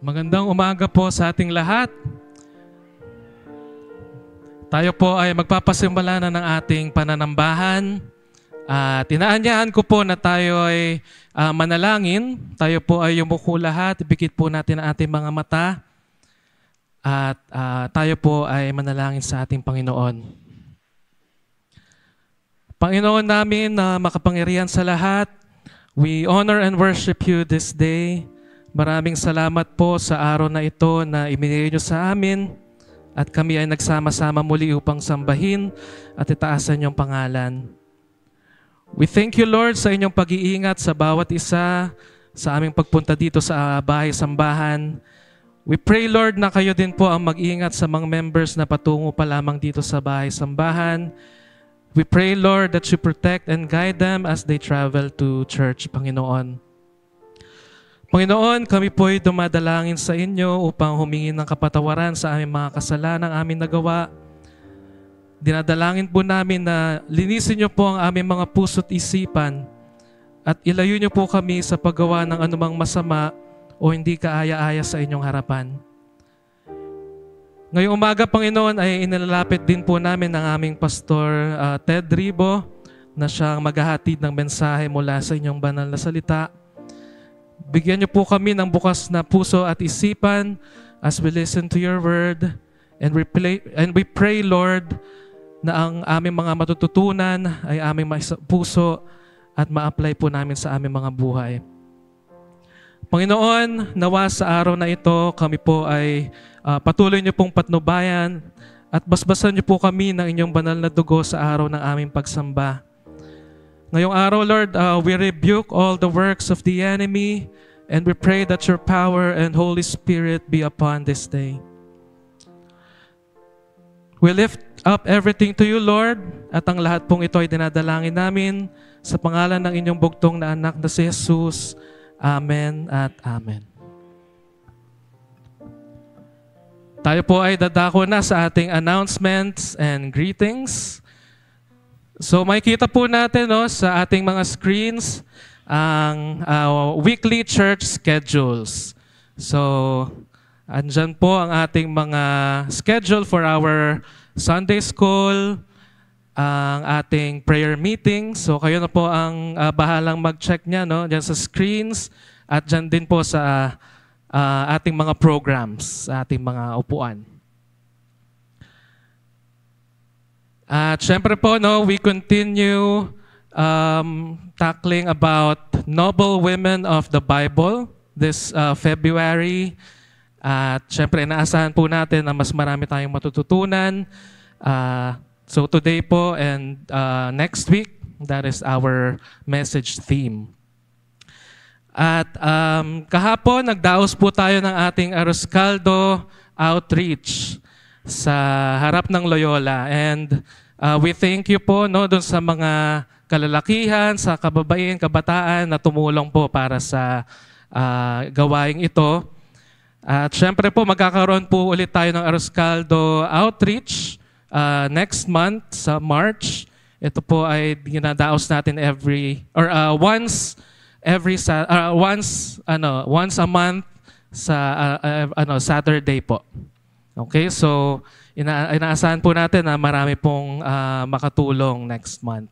Magandang umaga po sa ating lahat. Tayo po ay magpapasimula na ng ating pananambahan. At inaanyahan ko po na tayo ay manalangin. Tayo po ay yumuko lahat. Ipikit po natin ang ating mga mata. At tayo po ay manalangin sa ating Panginoon. Panginoon namin na makapangyarihan sa lahat, we honor and worship you this day. Maraming salamat po sa araw na ito na ibinigay niyo sa amin at kami ay nagsama-sama muli upang sambahin at itaasan niyong pangalan. We thank you, Lord, sa inyong pag-iingat sa bawat isa sa aming pagpunta dito sa bahay-sambahan. We pray, Lord, na kayo din po ang mag-iingat sa mga members na patungo pa lamang dito sa bahay-sambahan. We pray, Lord, that you protect and guide them as they travel to church, Panginoon. Panginoon, kami po ay dumadalangin sa inyo upang humingi ng kapatawaran sa aming mga kasalanan amin nagawa. Dinadalangin po namin na linisin niyo po ang aming mga puso't isipan at ilayo niyo po kami sa paggawa ng anumang masama o hindi kaaya-aya sa inyong harapan. Ngayong umaga, Panginoon, ay inilalapit din po namin ang aming Pastor Ted Ribo na siyang maghahatid ng mensahe mula sa inyong banal na salita. Bigyan niyo po kami ng bukas na puso at isipan as we listen to your word and we pray, Lord, na ang aming mga matututunan ay aming puso at ma-apply po namin sa aming mga buhay. Panginoon, nawa sa araw na ito, kami po ay patuloy niyo pong patnubayan at basbasan niyo po kami ng inyong banal na dugo sa araw ng aming pagsamba. Ngayong araw, Lord, we rebuke all the works of the enemy and we pray that your power and Holy Spirit be upon this day. We lift up everything to you, Lord, at ang lahat pong ito ay dinadalangin namin sa pangalan ng inyong bugtong na anak na si Jesus. Amen at Amen. Tayo po ay dadako na sa ating announcements and greetings. So makikita po natin sa ating mga screens ang weekly church schedules. So andyan po ang ating mga schedule for our Sunday school, ang ating prayer meeting. So kayo na po ang bahalang mag-check niya dyan sa screens at dyan din po sa ating mga programs, sa ating mga upuan. At syempre po, we continue tackling about noble women of the Bible this February. At syempre, inaasahan po natin na mas marami tayong matututunan. So today po and next week, that is our message theme. At kahapon, nagdaos po tayo ng ating Aroscaldo outreach sa harap ng Loyola. And we thank you po doon sa mga kalalakihan, sa kababaihan, kabataan na tumulong po para sa gawaing ito. At syempre po magkakaroon po ulit tayo ng Aroscaldo outreach next month sa March. Ito po ay ginadaos natin once a month sa Saturday po. Okay, so inaasahan po natin na marami pong makatulong next month.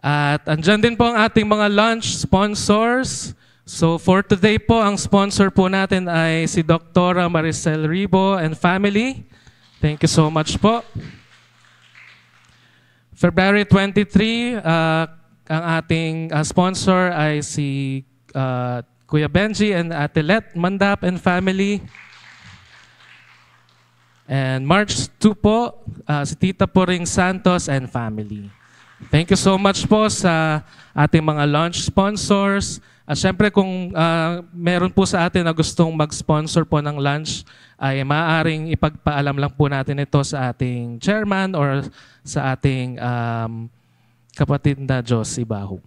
At andyan din po ang ating mga lunch sponsors. So for today po, ang sponsor po natin ay si Dr. Maricel Ribo and family. Thank you so much po. February 23, ang ating sponsor ay si Kuya Benji and Ate Let Mandap and family. And March 2 po, si Tita Poring Santos and family. Thank you so much po sa ating mga launch sponsors. At syempre kung meron po sa atin na gustong mag-sponsor po ng lunch, ay maaaring ipagpaalam lang po natin ito sa ating chairman or sa ating kapatid na Diyos Ibaho.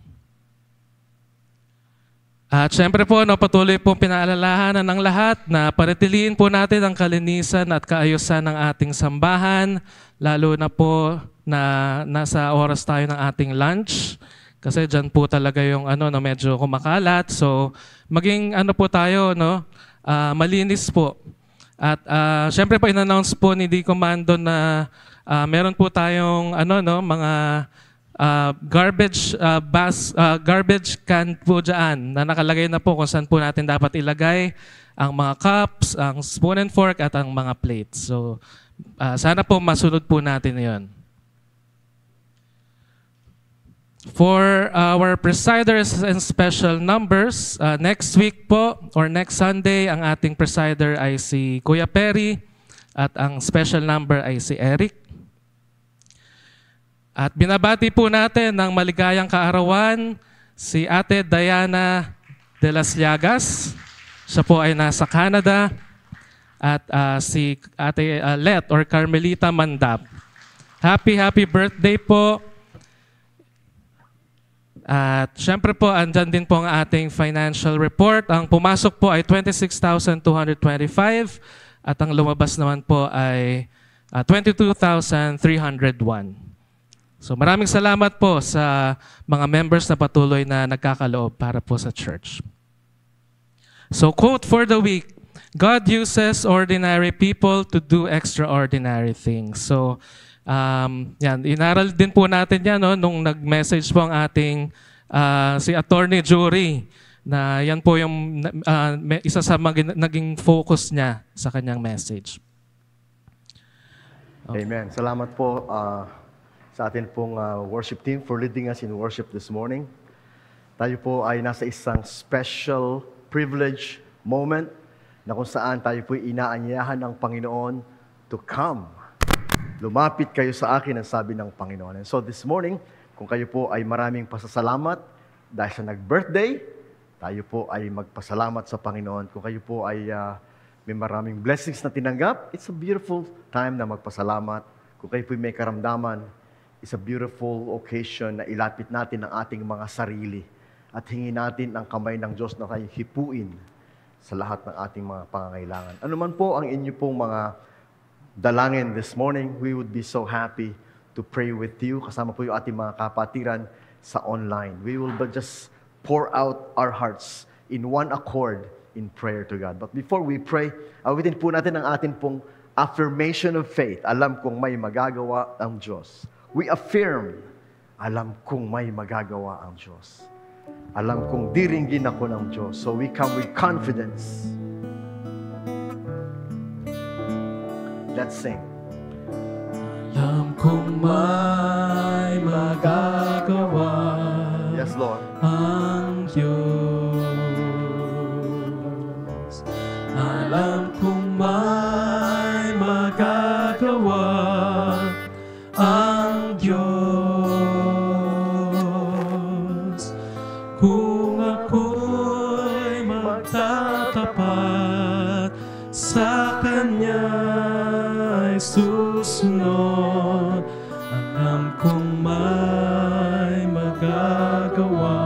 At syempre po, patuloy pong pinaalalahanan ng lahat na panatiliin po natin ang kalinisan at kaayusan ng ating sambahan, lalo na po na nasa oras tayo ng ating lunch. Kasi dyan po talaga yung ano na medyo kumakalat. So maging ano po tayo, no? Malinis po. At syempre po in-announce po ni D. Comando na meron po tayong ano no, mga garbage can po dyan na nakalagay na po kung saan po natin dapat ilagay ang mga cups, ang spoon and fork at ang mga plates. So sana po masunod po natin 'yon. For our presiders and special numbers, next week po or next Sunday, ang ating presider ay si Kuya Perry at ang special number ay si Eric. At binabati po natin ng maligayang kaarawan si Ate Diana de las Llagas. Siya po ay nasa Canada. At si Ate Let or Carmelita Mandap. Happy birthday po. At syempre po, andyan din po ang ating financial report. Ang pumasok po ay 26,225 at ang lumabas naman po ay 22,301. So maraming salamat po sa mga members na patuloy na nagkakaloob para po sa church. So quote for the week, God uses ordinary people to do extraordinary things. So, yan, inaral din po natin yan no, nung nag-message po ang ating si Attorney Jury na yan po yung isa sa naging focus niya sa kanyang message. Okay. Amen. Salamat po sa atin pong worship team for leading us in worship this morning. Tayo po ay nasa isang special privilege moment na kung saan tayo po inaanyayahan ng Panginoon to come. Lumapit kayo sa akin, ang sabi ng Panginoon. And so this morning, kung kayo po ay maraming pasasalamat dahil sa nag-birthday, tayo po ay magpasalamat sa Panginoon. Kung kayo po ay may maraming blessings na tinanggap, it's a beautiful time na magpasalamat. Kung kayo po may karamdaman, it's a beautiful occasion na ilapit natin ang ating mga sarili at hingin natin ang kamay ng Diyos na tayo hipuin sa lahat ng ating mga pangangailangan. Ano man po ang inyo pong mga dalangin this morning, we would be so happy to pray with you. Kasama po yung ating mga kapatiran sa online. We will just pour out our hearts in one accord in prayer to God. But before we pray, awitin po natin ang ating pong affirmation of faith. Alam kong may magagawa ang Diyos. We affirm, alam kong may magagawa ang Diyos. Alam kong diringgin ako ng Diyos. So we come with confidence. Let's sing. Alam kong may magagawa. Yes, Lord. Ang Diyos. Alam kong may magagawa. Ang Diyos. Kung ako'y magtatapat sa Kanya ay susunod, alam kong may magagawa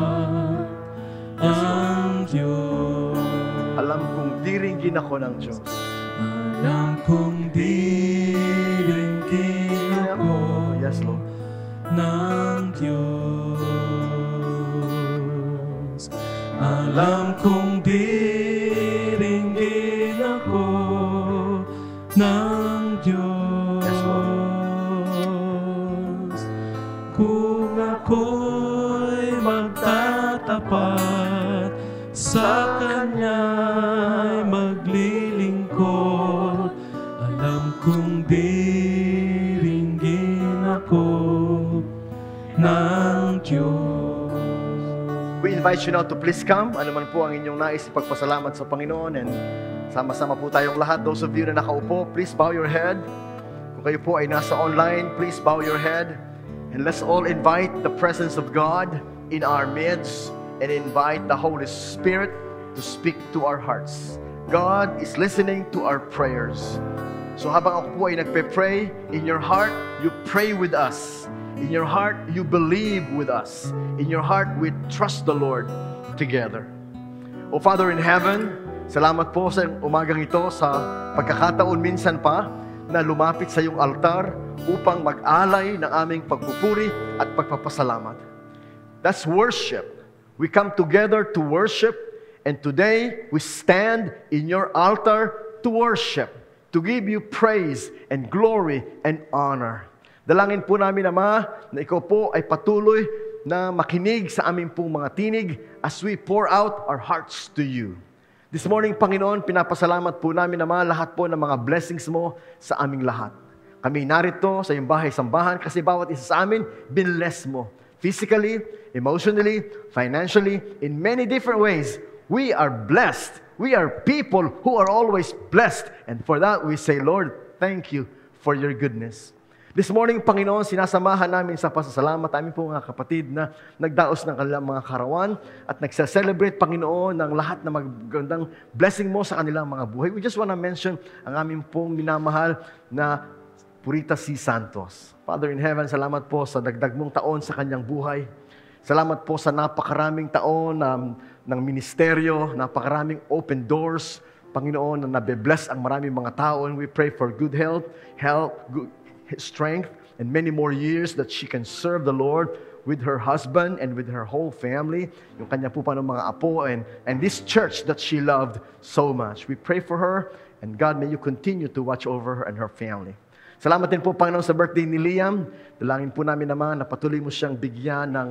ang Diyos. Alam kong diringgin ako ng Diyos. Alam kong diringgin ako Yes, Lord. ng Diyos. Alam kong diringgin ako ng Diyos. Yes, Lord. Kung ako'y magtatapat sa Kanya'y maglilingkod, alam kong diringgin ako ng Diyos. We invite you now to please come. Ano man po ang inyong nais ipagpasalamat sa Panginoon. And sama-sama po tayong lahat. Those of you na nakaupo, please bow your head. Kung kayo po ay nasa online, please bow your head. And let's all invite the presence of God in our midst and invite the Holy Spirit to speak to our hearts. God is listening to our prayers. So habang ako po ay nagpe-pray, in your heart, you pray with us. In your heart, you believe with us. In your heart, we trust the Lord together. O Father in heaven, salamat po sa umagang ito sa pagkakataon minsan pa na lumapit sa iyong altar upang mag-alay ng aming pagpupuri at pagpapasalamat. That's worship. We come together to worship, and today we stand in your altar to worship, to give you praise and glory and honor. Dalangin po namin, Ama, na ikaw po ay patuloy na makinig sa aming pong mga tinig as we pour out our hearts to you. This morning, Panginoon, pinapasalamat po namin, Ama, lahat po ng mga blessings mo sa aming lahat. Kami narito sa iyong bahay-sambahan kasi bawat isa sa amin, binless mo. Physically, emotionally, financially, in many different ways. We are blessed. We are people who are always blessed. And for that, we say, Lord, thank you for your goodness. This morning, Panginoon, sinasamahan namin sa pasasalamat aming po mga kapatid na nagdaos ng kanilang mga karawan at nagsa-celebrate, Panginoon, ng lahat na magandang blessing mo sa kanilang mga buhay. We just want to mention ang aming pong minamahal na Purita C. Santos. Father in heaven, salamat po sa dagdag mong taon sa kanyang buhay. Salamat po sa napakaraming taon ng ministeryo, napakaraming open doors, Panginoon, na nabe-bless ang maraming mga tao. And we pray for good health, good strength, and many more years that she can serve the Lord with her husband and with her whole family, yung kanya po pa ng mga apo, and this church that she loved so much. We pray for her, and God, may you continue to watch over her and her family. Salamat din po, Panginoon, sa birthday ni Liam. Dalangin po namin naman na patuloy mo siyang bigyan ng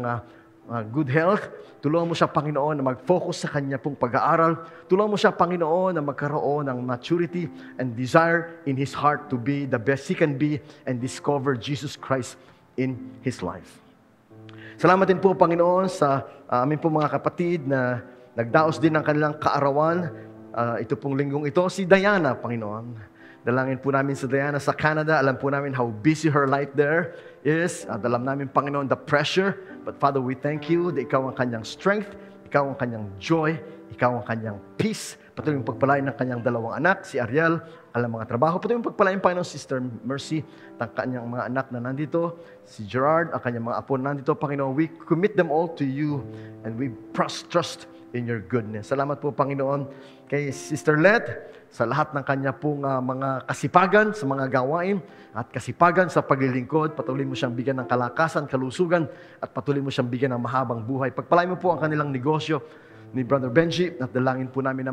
good health. Tulungan mo siya, Panginoon, na mag-focus sa kanya pong pag-aaral. Tulungan mo siya, Panginoon, na magkaroon ng maturity and desire in his heart to be the best he can be and discover Jesus Christ in his life. Salamat din po, Panginoon, sa aming po mga kapatid na nagdaos din ng kanilang kaarawan. Ito pong linggong ito, si Diana, Panginoon. Dalangin po namin sa Diana sa Canada. Alam po namin how busy her life there is. Alam namin, Panginoon, the pressure. But Father, we thank you that ikaw ang kanyang strength, ikaw ang kanyang joy, ikaw ang kanyang peace. Patuloy yung pagpalain ng kanyang dalawang anak, si Ariel, alam mga trabaho. Patuloy yung pagpalain, Panginoon, Sister Mercy, ang kanyang mga anak na nandito, si Gerard, ang kanyang mga apo na nandito, Panginoon. We commit them all to you and we trust in your goodness. Salamat po, Panginoon, kay Sister Let, sa lahat ng kanya pong mga kasipagan sa mga gawain at kasipagan sa paglilingkod. Patuloy mo siyang bigyan ng kalakasan, kalusugan, at patuloy mo siyang bigyan ng mahabang buhay. Pagpalain mo po ang kanilang negosyo ni Brother Benji, at dalangin po namin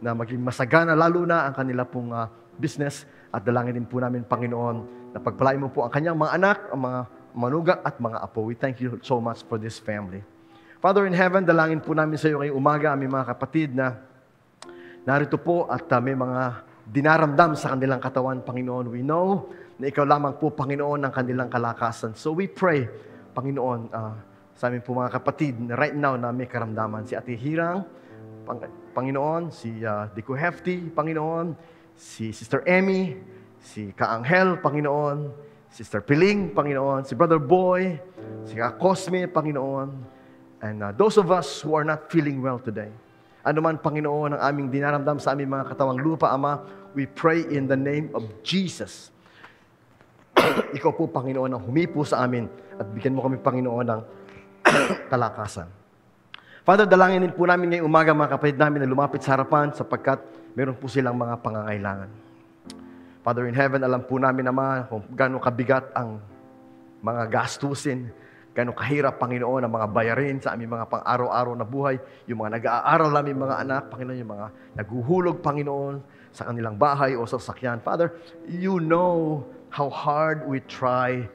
na maging masagana, lalo na ang kanila pong business, at dalangin din po namin, Panginoon, na pagpalain mo po ang kanyang mga anak, ang mga manugang at mga apo. We thank you so much for this family. Father in heaven, dalangin po namin sa iyo ngayong umaga, aming mga kapatid na narito po at may mga dinaramdam sa kanilang katawan, Panginoon. We know na ikaw lamang po, Panginoon, ang kanilang kalakasan. So we pray, Panginoon, sa amin po mga kapatid, right now na may karamdaman. Si Ate Hirang, Panginoon, si Dico Hefty, Panginoon, si Sister Emmy, si Kaanghel, Panginoon, Sister Piling, Panginoon, si Brother Boy, si Cosme, Panginoon, and those of us who are not feeling well today. Ano man, Panginoon, ang aming dinaramdam sa aming mga katawang lupa, Ama, we pray in the name of Jesus. Ikaw po, Panginoon, ang humipo sa amin at bigyan mo kami, Panginoon, ng kalakasan. Father, dalangin po namin ngayong umaga mga kapatid namin na lumapit sa harapan sapagkat meron po silang mga pangangailangan. Father in heaven, alam po namin naman kung gaano kabigat ang mga gastusin, gaano kahirap, Panginoon, ang mga bayarin sa aming mga pang-araw-araw na buhay, yung mga nag-aaral namin mga anak, Panginoon, yung mga naguhulog, Panginoon, sa kanilang bahay o sa sakyan. Father, you know how hard we try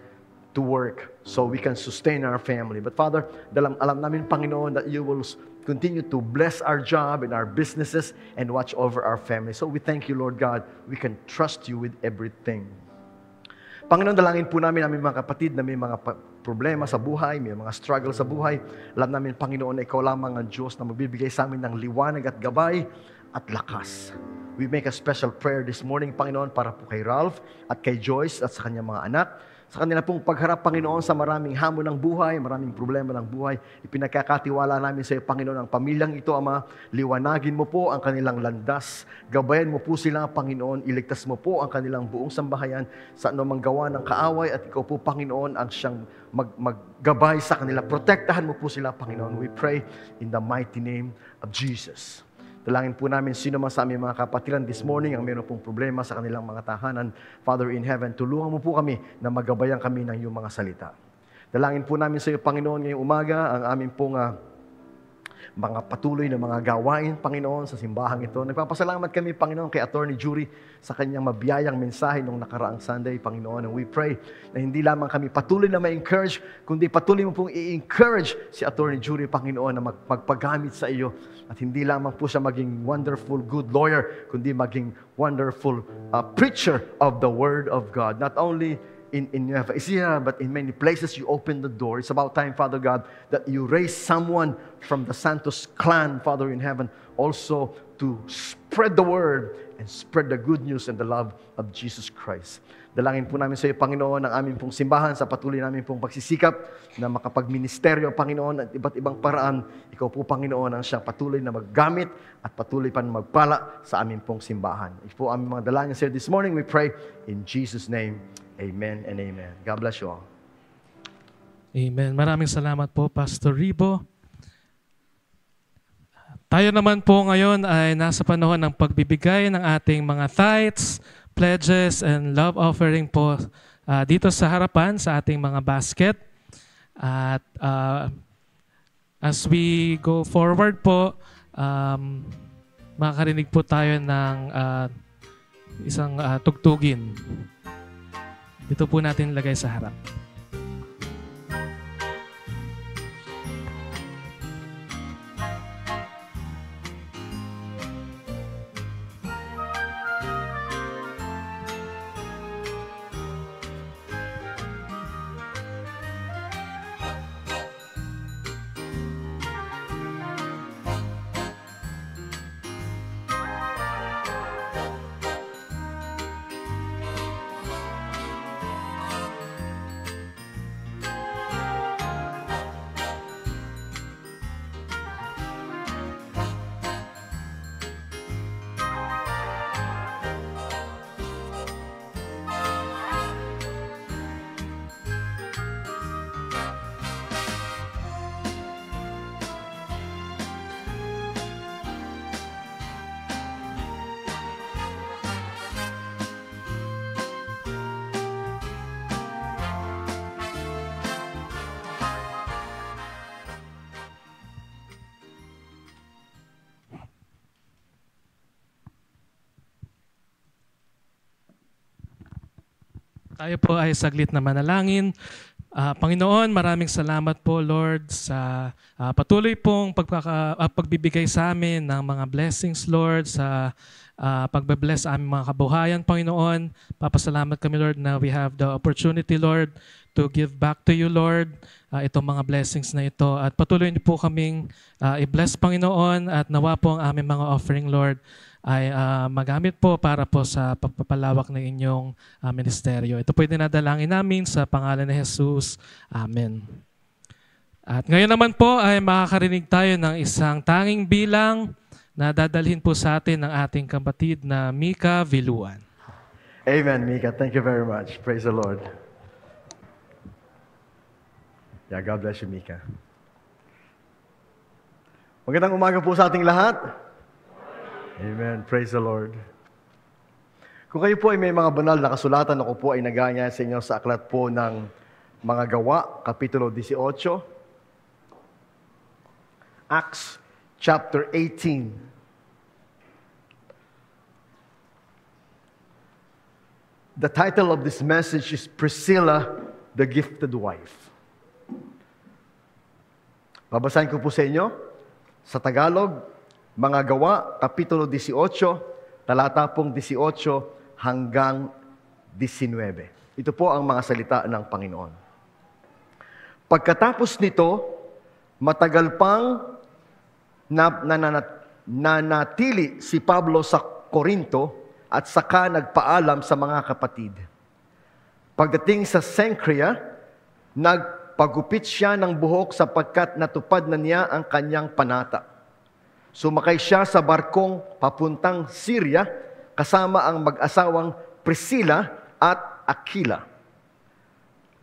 to work so we can sustain our family. But Father, alam namin, Panginoon, that you will continue to bless our job and our businesses and watch over our family. So we thank you, Lord God. We can trust you with everything. Panginoon, dalangin po namin aming mga kapatid na may mga problema sa buhay, may mga struggle sa buhay. Alam namin, Panginoon, na ikaw lamang ang Diyos na magbibigay sa amin ng liwanag at gabay at lakas. We make a special prayer this morning, Panginoon, para po kay Ralph at kay Joyce at sa kanyang mga anak. Sa kanila pong pagharap, Panginoon, sa maraming hamon ng buhay, maraming problema ng buhay, ipinagkakatiwala namin sa iyo, Panginoon, ang pamilyang ito, Ama. Liwanagin mo po ang kanilang landas. Gabayan mo po sila, Panginoon. Iligtas mo po ang kanilang buong sambahayan sa anumang gawa ng kaaway. At ikaw po, Panginoon, ang siyang maggabay sa kanila. Protektahan mo po sila, Panginoon. We pray in the mighty name of Jesus. Dalangin po namin sino man sa aming mga kapatiran this morning ang mayroon pong problema sa kanilang mga tahanan. Father in heaven, tulungan mo po kami na magabayan kami ng iyong mga salita. Dalangin po namin sa iyo, Panginoon, ngayong umaga, ang aming pong mga patuloy na mga gawain, Panginoon, sa simbahang ito. Nagpapasalamat kami, Panginoon, kay Attorney Jury sa kanyang mabiyayang mensahe nung nakaraang Sunday, Panginoon. And we pray na hindi lamang kami patuloy na ma-encourage, kundi patuloy mo pong i-encourage si Attorney Jury, Panginoon, na magpagamit sa iyo. At hindi lamang po siya maging wonderful, good lawyer, kundi maging wonderful preacher of the Word of God. Not only in Nueva Ecija, but in many places you open the door. It's about time, Father God, that you raise someone from the Santos clan, Father in heaven, also to spread the word and spread the good news and the love of Jesus Christ. Dalangin po namin sa iyo, Panginoon, ang aming pong simbahan sa patuloy namin pong pagsisikap na makapagministeryo, Panginoon, at iba't ibang paraan. Ikaw po, Panginoon, ang siyang patuloy na maggamit at patuloy pa na magpala sa aming pong simbahan. Ito po aming mga dalangin sa iyo this morning. We pray in Jesus' name. Amen and amen. God bless you all. Amen. Maraming salamat po, Pastor Ribo. Tayo naman po ngayon ay nasa panahon ng pagbibigay ng ating mga tithes, pledges, and love offering po dito sa harapan sa ating mga basket. At as we go forward po, makakarinig po tayo ng isang tugtugin. Ito po natin lagay sa harap. Tayo po ay saglit na manalangin. Panginoon, maraming salamat po, Lord, sa patuloy pong pagbibigay sa amin ng mga blessings, Lord, sa pagbe-bless aming mga kabuhayan, Panginoon. Papasalamat kami, Lord, na we have the opportunity, Lord, to give back to you, Lord, itong mga blessings na ito. At patuloy niyo po kaming i-bless, Panginoon, at nawa po ang aming mga offering, Lord, ay magamit po para po sa pagpapalawak ng inyong ministeryo. Ito po yung dinadalangin namin sa pangalan ni Jesus. Amen. At ngayon naman po ay makakarinig tayo ng isang tanging bilang na dadalhin po sa atin ng ating kapatid na Mika Viluan. Amen, Mika. Thank you very much. Praise the Lord. Yeah, God bless you, Mika. Magandang umaga po sa ating lahat. Amen. Praise the Lord. Kung kayo po ay may mga banal na kasulatan, ako po ay nagaya sa inyo sa aklat po ng mga Gawa, Kapitulo 18. Acts chapter 18. The title of this message is Priscilla, the Gifted Wife. Babasahin ko po sa inyo sa Tagalog, mga Gawa, Kapitulo 18, talata pong 18 hanggang 19. Ito po ang mga salita ng Panginoon. Pagkatapos nito, matagal pang nanatili si Pablo sa Corinto at saka nagpaalam sa mga kapatid. Pagdating sa Cenchrea, nagpagupit siya ng buhok sapagkat natupad na niya ang kanyang panata. Sumakay siya sa barkong papuntang Syria kasama ang mag-asawang Priscilla at Aquila.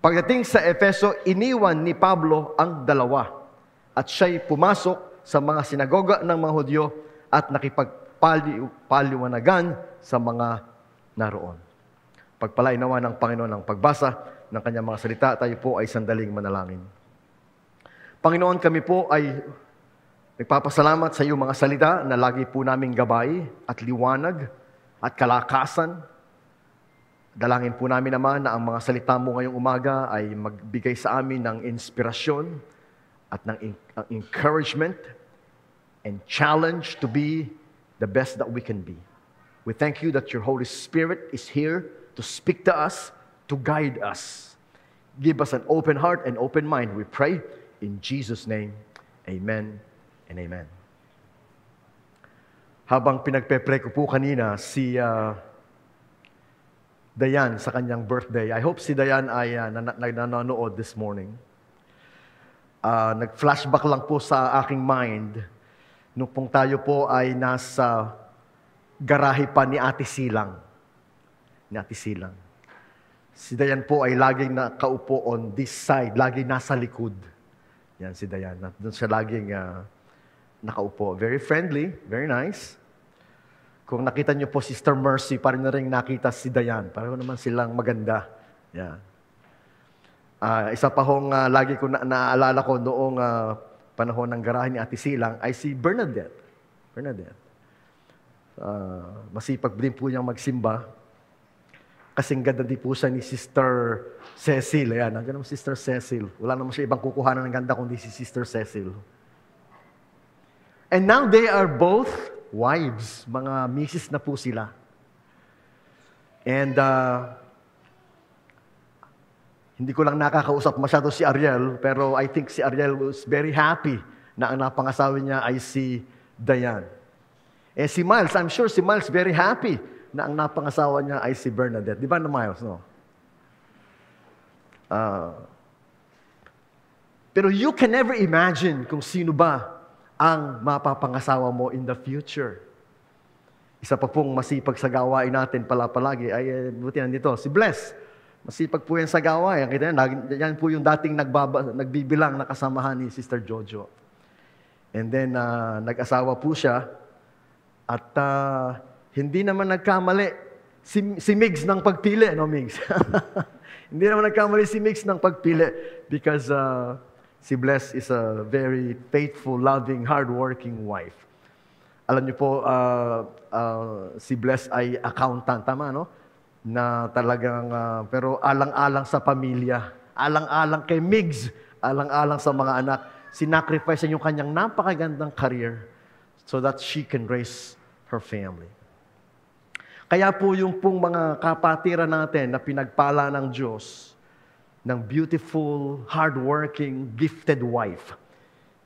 Pagdating sa Efeso, iniwan ni Pablo ang dalawa at siya'y pumasok sa mga sinagoga ng mga Hudyo at nakipagpaliwanagan sa mga naroon. Pagpalain nawa ng Panginoon ang pagbasa ng kanyang mga salita. Tayo po ay sandaling manalangin. Panginoon, kami po ay nagpapasalamat sa iyong mga salita na lagi po naming gabay at liwanag at kalakasan. Dalangin po namin naman na ang mga salita mo ngayong umaga ay magbigay sa amin ng inspirasyon at ng encouragement and challenge to be the best that we can be. We thank you that your Holy Spirit is here to speak to us, to guide us. Give us an open heart and open mind, we pray. In Jesus' name, amen and amen. Habang pinagpe-pray ko po kanina si Dayan sa kanyang birthday, I hope si Dayan ay nanonood this morning. Nag-flashback lang po sa aking mind nung pong tayo po ay nasa garahe pa ni Ate Silang. Si Dayan po ay laging nakaupo on this side, laging nasa likod. Yan si Dayan. Doon siya laging nakaupo. Very friendly, very nice. Kung nakita niyo po Sister Mercy, parang na rin nakita si Dayan. Pareho naman silang maganda. Yan. Isa pa hong lagi ko naaalala ko noong panahon ng garahe ni Ate Silang ay si Bernadette. Masipag din po niyang magsimba. Kasing ganda din po siya ni Sister Cecil. Ayan, nandiyan naman Sister Cecil. Wala naman siya ibang kukuhanan ng ganda kundi si Sister Cecil. And now they are both wives. Mga misis na po sila. And hindi ko lang nakakausap masyado si Ariel, pero I think si Ariel was very happy na ang napangasawa niya ay si Dayan. Eh si Miles, I'm sure si Miles very happy na ang napangasawa niya ay si Bernadette. Di ba na Miles, no? Pero you can never imagine kung sino ba ang mapapangasawa mo in the future. Isa pa pong masipag sa gawain natin palagi ay buti nandito, si Bless. Masipag po yan sa gawain. Kita yan po yung dating nagbibilang na kasamahan ni Sister Jojo. And then, nag-asawa po siya. At hindi naman nagkamali si Migs ng pagpili, no Migs? Hindi naman nagkamali si Migs ng pagpili because si Bless is a very faithful, loving, hardworking wife. Alam niyo po, si Bless ay accountant, tama, no? Na talagang, pero alang-alang sa pamilya, alang-alang kay Migs, alang-alang sa mga anak, sinacrifice niya yung kanyang napakagandang career so that she can raise her family. Kaya po yung pong mga kapatiran natin na pinagpala ng Diyos, ng beautiful, hardworking, gifted wife.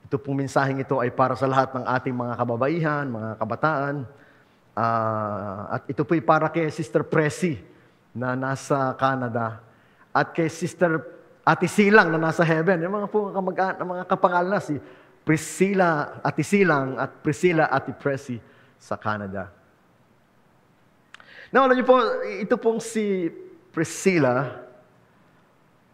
Ito pong mensaheng ito ay para sa lahat ng ating mga kababaihan, mga kabataan. At ito po'y para kay Sister Presi na nasa Canada. At kay Sister Ate Silang na nasa heaven. Yung mga kapangalan na si Priscilla Ate Silang at Priscilla Ate Presi sa Canada. Now, alam niyo po, ito pong si Priscilla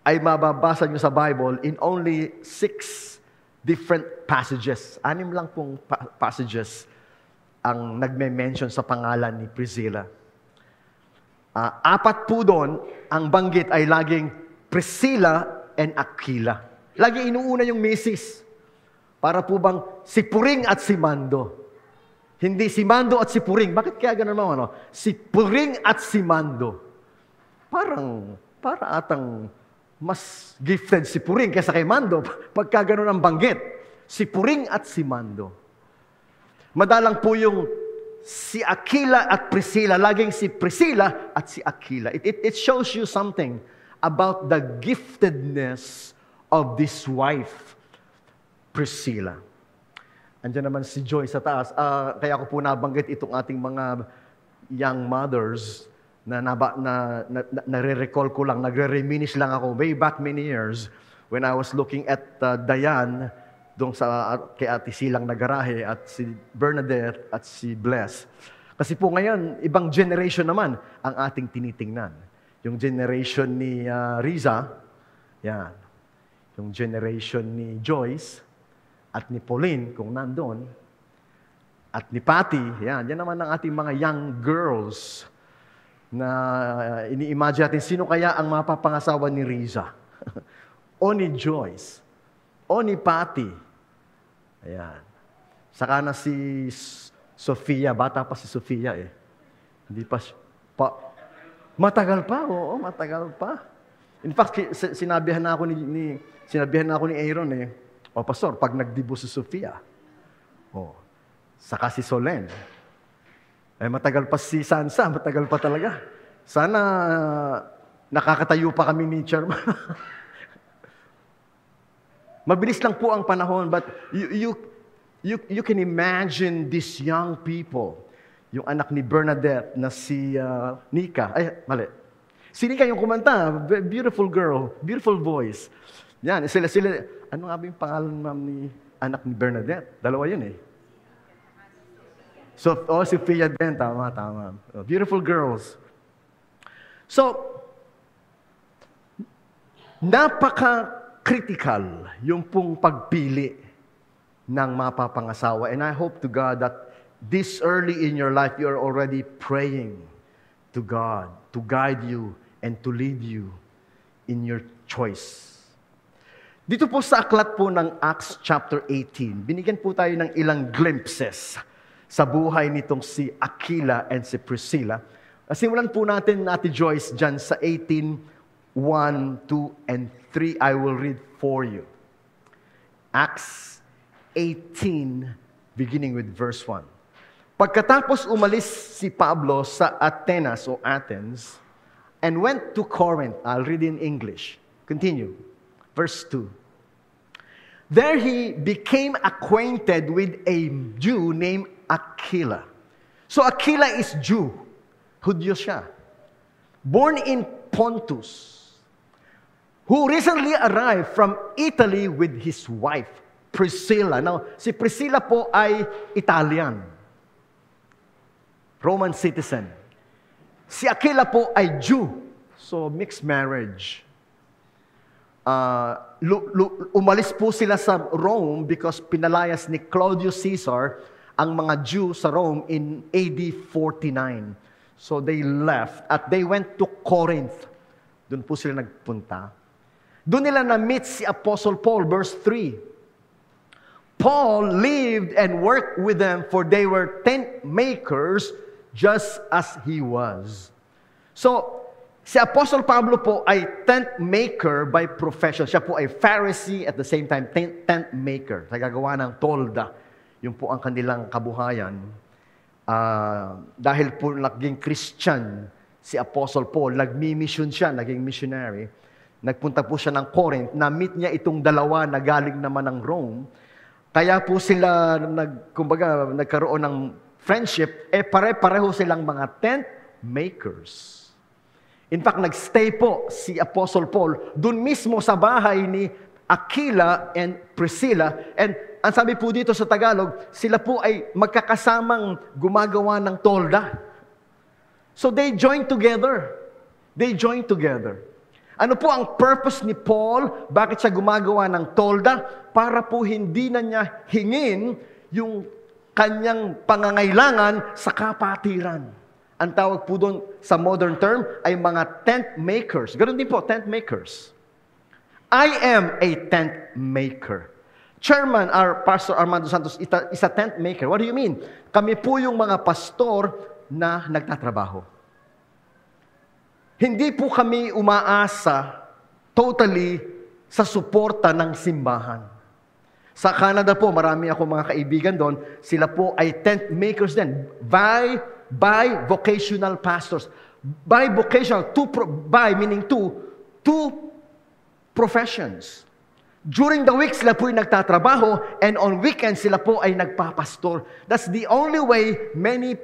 ay mababasa niyo sa Bible in only 6 different passages. 6 lang pong passages ang nagme-mention sa pangalan ni Priscilla. 4 po doon, ang banggit ay laging Priscilla and Aquila. Lagi inuuna yung misis. Para po bang si Puring at si Mando. Hindi si Mando at si Puring. Bakit kaya ganun naman? No? Si Puring at si Mando. Para atang mas gifted si Puring kaysa kay Mando. Pagka ganun ang banggit. Si Puring at si Mando. Madalang po yung si Aquila at Priscilla. Laging si Priscilla at si Aquila. It shows you something about the giftedness of this wife, Priscilla. Andiyan naman si Joy sa taas. Kaya ko po nabanggit itong ating mga young mothers na nare-recall ko lang, nagre-reminisce lang ako way back many years when I was looking at Dayan doon kay Ate Silang na garahe at si Bernadette at si Bless. Kasi po ngayon, ibang generation naman ang ating tinitingnan. Yung generation ni Riza, yan. Yung generation ni Joyce, at ni Pauline, kung nandun, at ni Patty, yan naman ang ating mga young girls na ini-imagine natin, sino kaya ang mapapangasawa ni Riza? O ni Joyce? O ni Patty? Ayan. Saka na si Sofia. Bata pa si Sofia eh. Hindi pa, matagal pa, oo, matagal pa. In fact, sinabihan na ako ni Aaron eh, o pastor, pag nagdibo si Sofia, saka si Solen, matagal pa si Sansa, matagal pa talaga. Sana nakakatayo pa kami ni Chairman. Mabilis lang po ang panahon, but you can imagine these young people. Yung anak ni Bernadette na si Nika. Ay, mali. Si Nika yung kumanta. Beautiful girl. Beautiful voice. Yan. Sila. Ano nga ba yung pangalan, ma'am, ni anak ni Bernadette? Dalawa yun eh. So, Sophia din. Tama. Beautiful girls. So, napaka-critical yung pong pagpili ng mapapangasawa. And I hope to God that this early in your life, you are already praying to God to guide you and to lead you in your choice. Dito po sa aklat po ng Acts chapter 18, binigyan po tayo ng ilang glimpses sa buhay nitong si Aquila and si Priscilla. Simulan po natin, Ate Joyce, dyan sa 18, 1, 2, and 3. I will read for you. Acts 18, beginning with verse 1. Pagkatapos umalis si Pablo sa Athens, and went to Corinth. I'll read in English. Continue. Verse 2. There he became acquainted with a Jew named Aquila. So Aquila is Jew. Hudyo siya. Born in Pontus, who recently arrived from Italy with his wife, Priscilla. Now, si Priscilla po ay Italian. Roman citizen. Si Aquila po ay Jew. So, mixed marriage. Umalis po sila sa Rome because pinalayas ni Claudius Caesar ang mga Jew sa Rome in AD 49. So, they left at they went to Corinth. Doon po sila nagpunta. Doon nila na-meet si Apostle Paul, verse 3. Paul lived and worked with them, for they were tent makers just as he was. So, si Apostle Pablo po ay tent maker by profession. Siya po ay Pharisee at the same time tent maker. Nagagawa ng tolda. Yun po ang kanilang kabuhayan. Dahil po naging Christian si Apostle Paul, nagmi-mission siya, naging missionary. Nagpunta po siya ng Corinth. Na-meet niya itong dalawa na galing naman ng Rome. Kaya po sila, nagkaroon ng friendship, pare-pareho silang mga tent makers. In fact, nagstay po si Apostle Paul dun mismo sa bahay ni Aquila and Priscilla. And ang sabi po dito sa Tagalog, sila po ay magkakasamang gumagawa ng tolda. So they joined together. Ano po ang purpose ni Paul? Bakit siya gumagawa ng tolda? Para po hindi na niya hingin yung kanyang pangangailangan sa kapatiran. Ang tawag po doon sa modern term ay mga tent makers. Ganun din po, tent makers. I am a tent maker. Chairman, our Pastor Armando Santos is a tent maker. What do you mean? Kami po yung mga pastor na nagtatrabaho. Hindi po kami umaasa totally sa suporta ng simbahan. Sa Canada po, marami ako mga kaibigan doon, sila po ay tent makers din. By vocational pastors. By vocational, meaning two professions. During the week, sila po ay nagtatrabaho, and on weekends, sila po ay nagpapastor. That's the only way many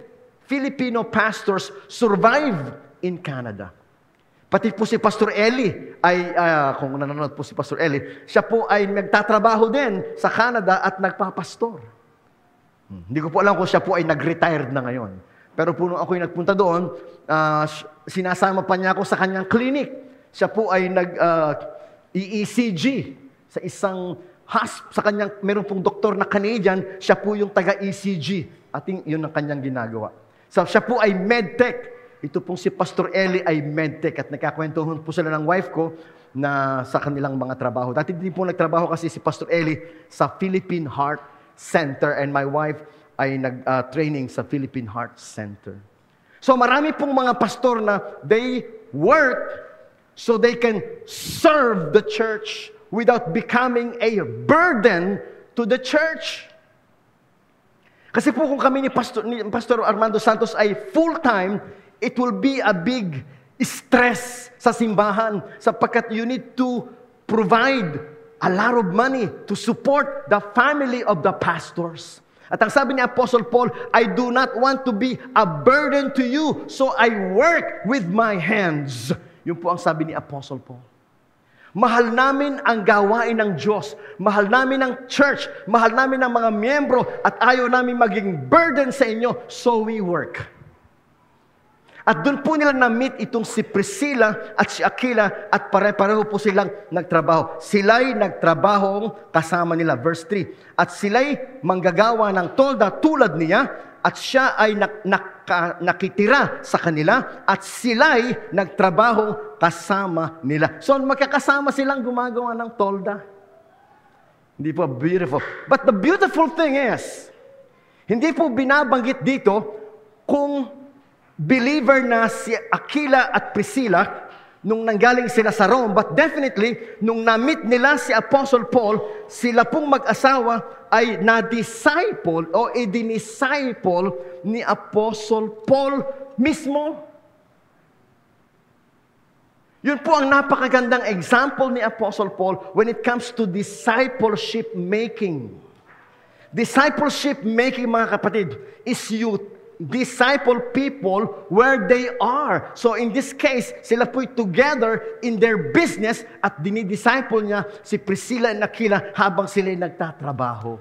Filipino pastors survive in Canada. Pati po si Pastor Eli, kung nanonood po si Pastor Eli, siya po ay nagtatrabaho din sa Canada at nagpapastor. Hindi ko po alam kung siya po ay nag-retired na ngayon. Pero po nung ako'y nagpunta doon, sinasama pa niya ako sa kanyang clinic. Siya po ay nag-ECG sa isang sa kanyang, meron pong doktor na Canadian, siya po yung taga-ECG. At yun ang kanyang ginagawa. So siya po ay medtech. Ito pong si Pastor Eli ay medtech at nagkakwentuhan po sila ng wife ko na sa kanilang mga trabaho. Dati din po nagtrabaho kasi si Pastor Eli sa Philippine Heart Center and my wife ay nag-training sa Philippine Heart Center. So marami pong mga pastor na they work so they can serve the church without becoming a burden to the church. Kasi po kung kami ni Pastor Armando Santos ay full-time, it will be a big stress sa simbahan sapagkat you need to provide a lot of money to support the family of the pastors. At ang sabi ni Apostle Paul, I do not want to be a burden to you, so I work with my hands. Yun po ang sabi ni Apostle Paul. Mahal namin ang gawain ng Diyos. Mahal namin ang church. Mahal namin ang mga miyembro. At ayaw namin maging burden sa inyo, so we work. At doon po nila na-meet itong si Priscilla at si Aquila at pare-pareho po silang nagtrabaho. Sila'y nagtrabahong kasama nila. Verse 3. At sila'y manggagawa ng tolda tulad niya at siya ay nakitira sa kanila at sila'y nagtrabahong kasama nila. So magkakasama silang gumagawa ng tolda. Hindi po beautiful. But the beautiful thing is, hindi po binabanggit dito kung believer na si Aquila at Priscilla nung nanggaling sila sa Rome. But definitely, nung na-meet nila si Apostle Paul, sila pong mag-asawa ay na-disciple o i-disciple ni Apostle Paul mismo. Yun po ang napakagandang example ni Apostle Paul when it comes to discipleship making. Discipleship making, mga kapatid, is you disciple people where they are. So in this case, sila po'y together in their business at dinidisciple niya si Priscilla and Aquila habang sila'y nagtatrabaho.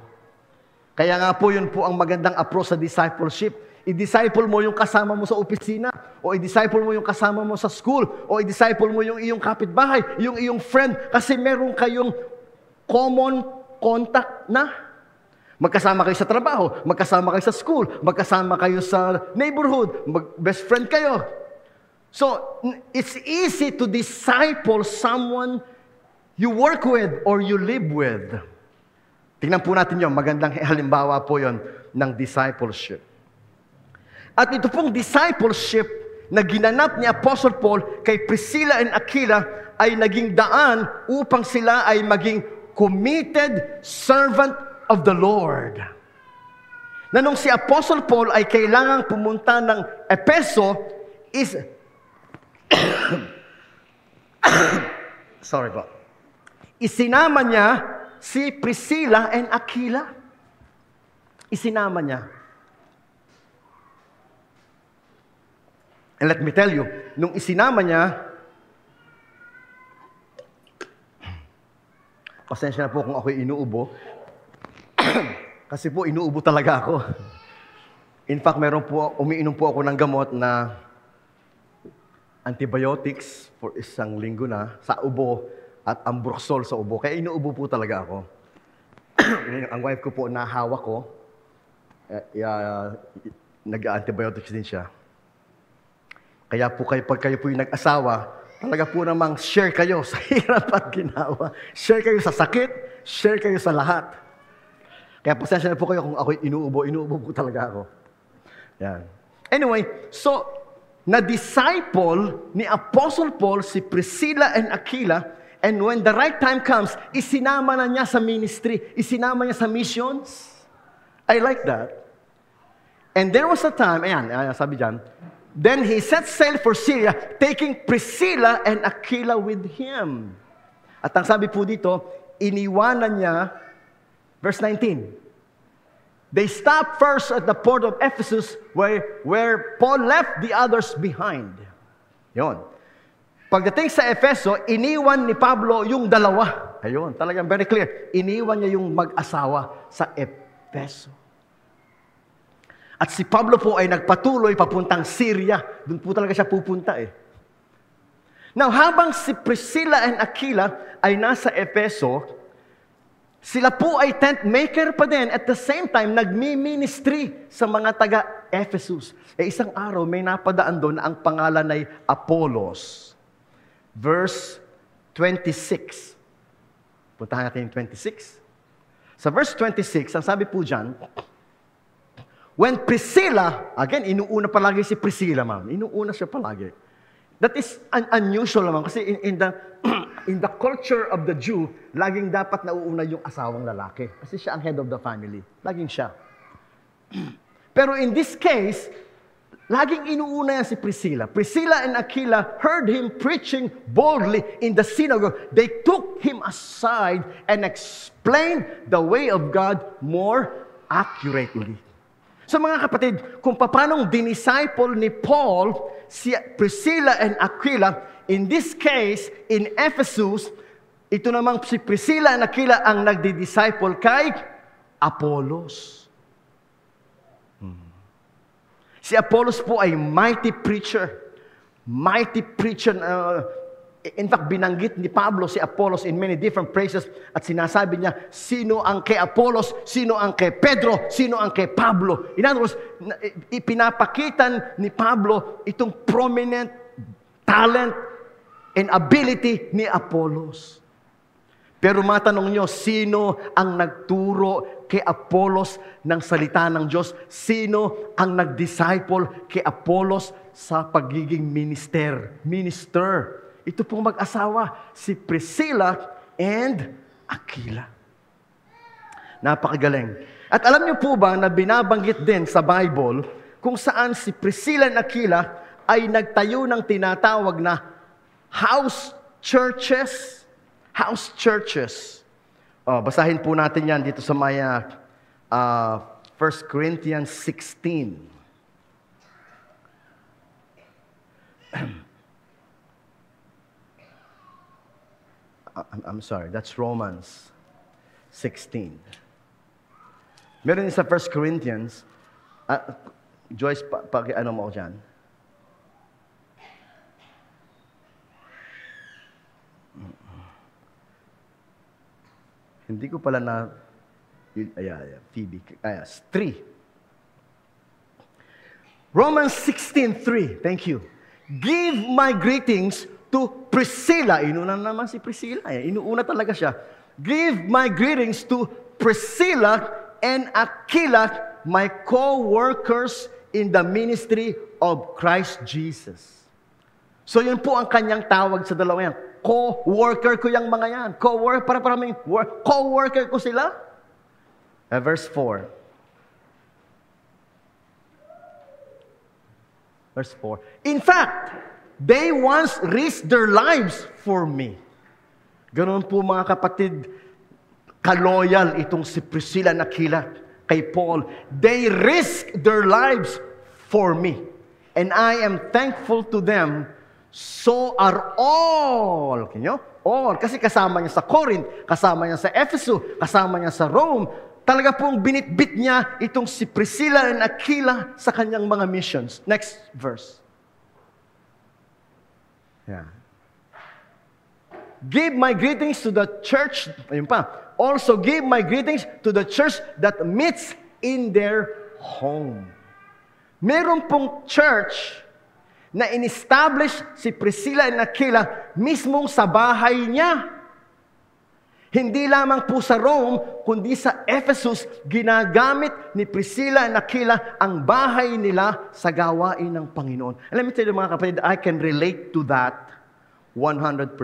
Kaya nga po yun po ang magandang approach sa discipleship. I-disciple mo yung kasama mo sa opisina, o i-disciple mo yung kasama mo sa school, o i-disciple mo yung iyong kapitbahay, yung iyong friend, kasi meron kayong common contact na. Magkasama kayo sa trabaho, magkasama kayo sa school, magkasama kayo sa neighborhood, best friend kayo. So, it's easy to disciple someone you work with or you live with. Tingnan po natin yun, magandang halimbawa po yun ng discipleship. At ito pong discipleship na ginanap ni Apostle Paul kay Priscilla and Aquila ay naging daan upang sila ay maging committed servant of the Lord. Na nung si Apostle Paul ay kailangang pumunta ng Efeso is sorry po. Isinama niya si Priscilla and Aquila. Isinama niya. And let me tell you, nung isinama niya, pasensya na po kung ako'y inuubo, kasi po, inuubo talaga ako. In fact, umiinom po ako ng gamot na antibiotics for isang linggo na sa ubo at Ambroxol sa ubo. Kaya inuubo po talaga ako. Ang wife ko po, nahawak ko. Nag-antibiotics din siya. Kaya po pag kayo po yung nag-asawa, talaga po namang share kayo sa hirap at ginawa. Share kayo sa sakit, share kayo sa lahat. Kaya pasensya na po kayo kung ako'y inuubo po talaga ako. Yan. Anyway, so, na-disciple ni Apostle Paul si Priscilla and Aquila, and when the right time comes, isinama na niya sa ministry, isinama niya sa missions. I like that. And there was a time, ayan, sabi dyan, then he set sail for Syria, taking Priscilla and Aquila with him. At ang sabi po dito, iniwanan niya, verse 19, they stopped first at the port of Ephesus where Paul left the others behind. Yon. Pagdating sa Efeso, iniwan ni Pablo yung dalawa. Ayun, talagang very clear. Iniwan niya yung mag-asawa sa Efeso. At si Pablo po ay nagpatuloy papuntang Syria. Doon po talaga siya pupunta eh. Now, habang si Priscilla and Aquila ay nasa Efeso, Sila po ay tent maker pa din. At the same time, nagmi-ministry sa mga taga-Ephesus. Isang araw, may napadaan doon na ang pangalan ay Apollos. Verse 26. Puntahan natin yung 26. Sa verse 26, ang sabi po dyan, when Priscilla, again, inuuna palagi si Priscilla, ma'am. Inuuna siya palagi. That is unusual naman kasi in the culture of the Jew, laging dapat nauuna yung asawang lalaki. Kasi siya ang head of the family. Laging siya. Pero in this case, laging inuuna yan si Priscilla. Priscilla and Aquila heard him preaching boldly in the synagogue. They took him aside and explained the way of God more accurately. So mga kapatid, kung paanong dinisciple ni Paul si Priscilla and Aquila, in this case, in Ephesus, ito namang si Priscilla and Aquila ang nagdi-disciple kay Apollos. Si Apollos po ay mighty preacher. Mighty preacher. In fact, binanggit ni Pablo si Apollos in many different places at sinasabi niya, sino ang kay Apollos, sino ang kay Pedro, sino ang kay Pablo. In other words, ipinapakitan ni Pablo itong prominent talent and ability ni Apollos. Pero matanong nyo, sino ang nagturo kay Apollos ng salita ng Diyos? Sino ang nag-disciple kay Apollos sa pagiging minister? Ito pong mag-asawa, si Priscilla and Aquila. Napakagaling. At alam niyo po ba na binabanggit din sa Bible kung saan si Priscilla and Aquila ay nagtayo ng tinatawag na house churches. House churches. Basahin po natin yan dito sa Maya 1 Corinthians 16. I'm sorry, that's Romans 16. Meron din sa 1 Corinthians, Joyce, ano mo dyan? Hindi ko pala na, Phoebe, 3. Romans 16:3, thank you. Give my greetings to Priscilla. Inuuna naman si Priscilla. Inuuna talaga siya. Give my greetings to Priscilla and Aquila, my co-workers in the ministry of Christ Jesus. So yun po ang kanyang tawag sa dalawa yan. Co-worker ko yung mga yan. Co-worker ko sila. Verse 4. Verse 4. In fact, they once risked their lives for me. Ganoon po mga kapatid, kaloyal itong si Priscilla and Aquila kay Paul. They risked their lives for me. And I am thankful to them. So are all. All. Kasi kasama niya sa Corinth, kasama niya sa Ephesus, kasama niya sa Rome. Talaga pong binitbit niya itong si Priscilla and Aquila sa kanyang mga missions. Next verse. Yeah. Give my greetings to the church. Ayun pa. Also give my greetings to the church that meets in their home. Meron pong church na in-establish si Priscilla and Aquila mismong sa bahay niya. Hindi lamang po sa Rome, kundi sa Ephesus, ginagamit ni Priscilla and Aquila ang bahay nila sa gawain ng Panginoon. And let me tell you mga kapatid, I can relate to that 100%.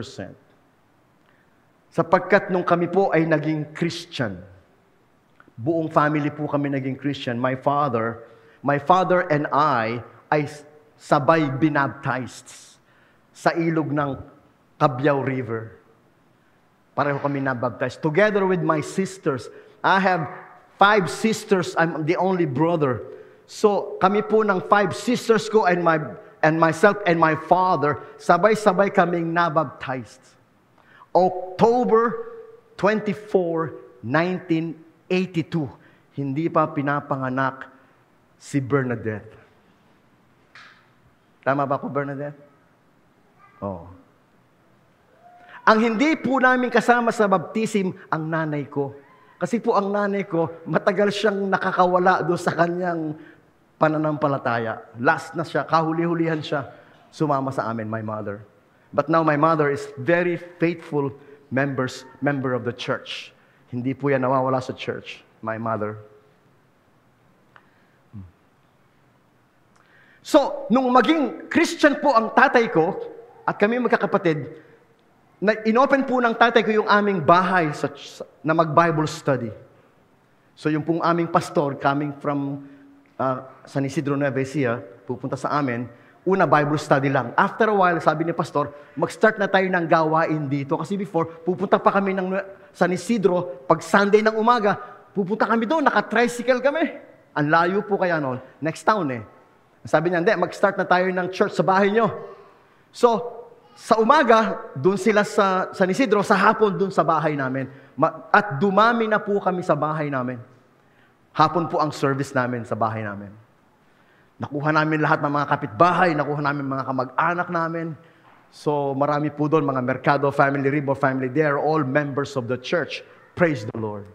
Sapagkat nung kami po ay naging Christian, buong family po kami naging Christian, my father and I ay sabay binaptized sa ilog ng Cabiao River. Pareho kami nabaptized. Together with my sisters. I have 5 sisters. I'm the only brother. So, kami po ng 5 sisters ko and myself and my father, sabay-sabay kaming nabaptized. October 24, 1982. Hindi pa pinapanganak si Bernadette. Tama ba ako, Bernadette? Oo. Ang hindi po namin kasama sa baptism, ang nanay ko. Kasi po ang nanay ko, matagal siyang nakakawala doon sa kanyang pananampalataya. Last na siya, kahuli-hulihan siya, sumama sa amin, my mother. But now my mother is very faithful member of the church. Hindi po yan nawawala sa church, my mother. So, nung maging Christian po ang tatay ko, at kami magkakapatid, inopen po ng tatay ko yung aming bahay na mag-Bible study. So yung pong aming pastor, coming from San Isidro Nueva Ecija, pupunta sa amin, una Bible study lang. After a while, sabi ni pastor, mag-start na tayo ng gawain dito. Kasi before, pupunta pa kami ng San Isidro, pag Sunday ng umaga, pupunta kami doon, naka-tricycle kami. Ang layo po kaya noon, next town eh. Sabi niya, hindi, mag-start na tayo ng church sa bahay nyo. So, sa umaga, doon sila sa San Isidro, sa hapon doon sa bahay namin. At dumami na po kami sa bahay namin. Hapon po ang service namin sa bahay namin. Nakuha namin lahat ng mga kapitbahay, nakuha namin mga kamag-anak namin. So marami po doon, mga Mercado family, Ribo family, they are all members of the church. Praise the Lord.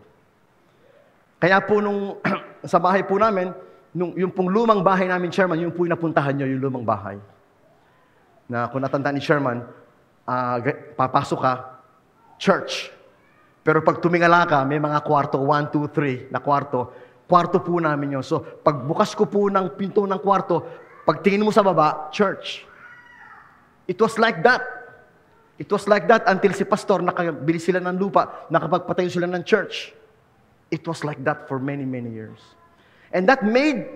Kaya po nung sa bahay po namin, yung pong lumang bahay namin, Chairman, yung po yung napuntahan nyo, yung lumang bahay. Na kung natandaan ni Sherman, papasok ka, church. Pero pag tumingala ka, may mga kwarto, 1, 2, 3 na kwarto. Kwarto po namin yun. So, pagbukas ko po ng pinto ng kwarto, pag tingin mo sa baba, church. It was like that. It was like that until si pastor, nakabili sila ng lupa, nakapagpatayo sila ng church. It was like that for many, many years. And that made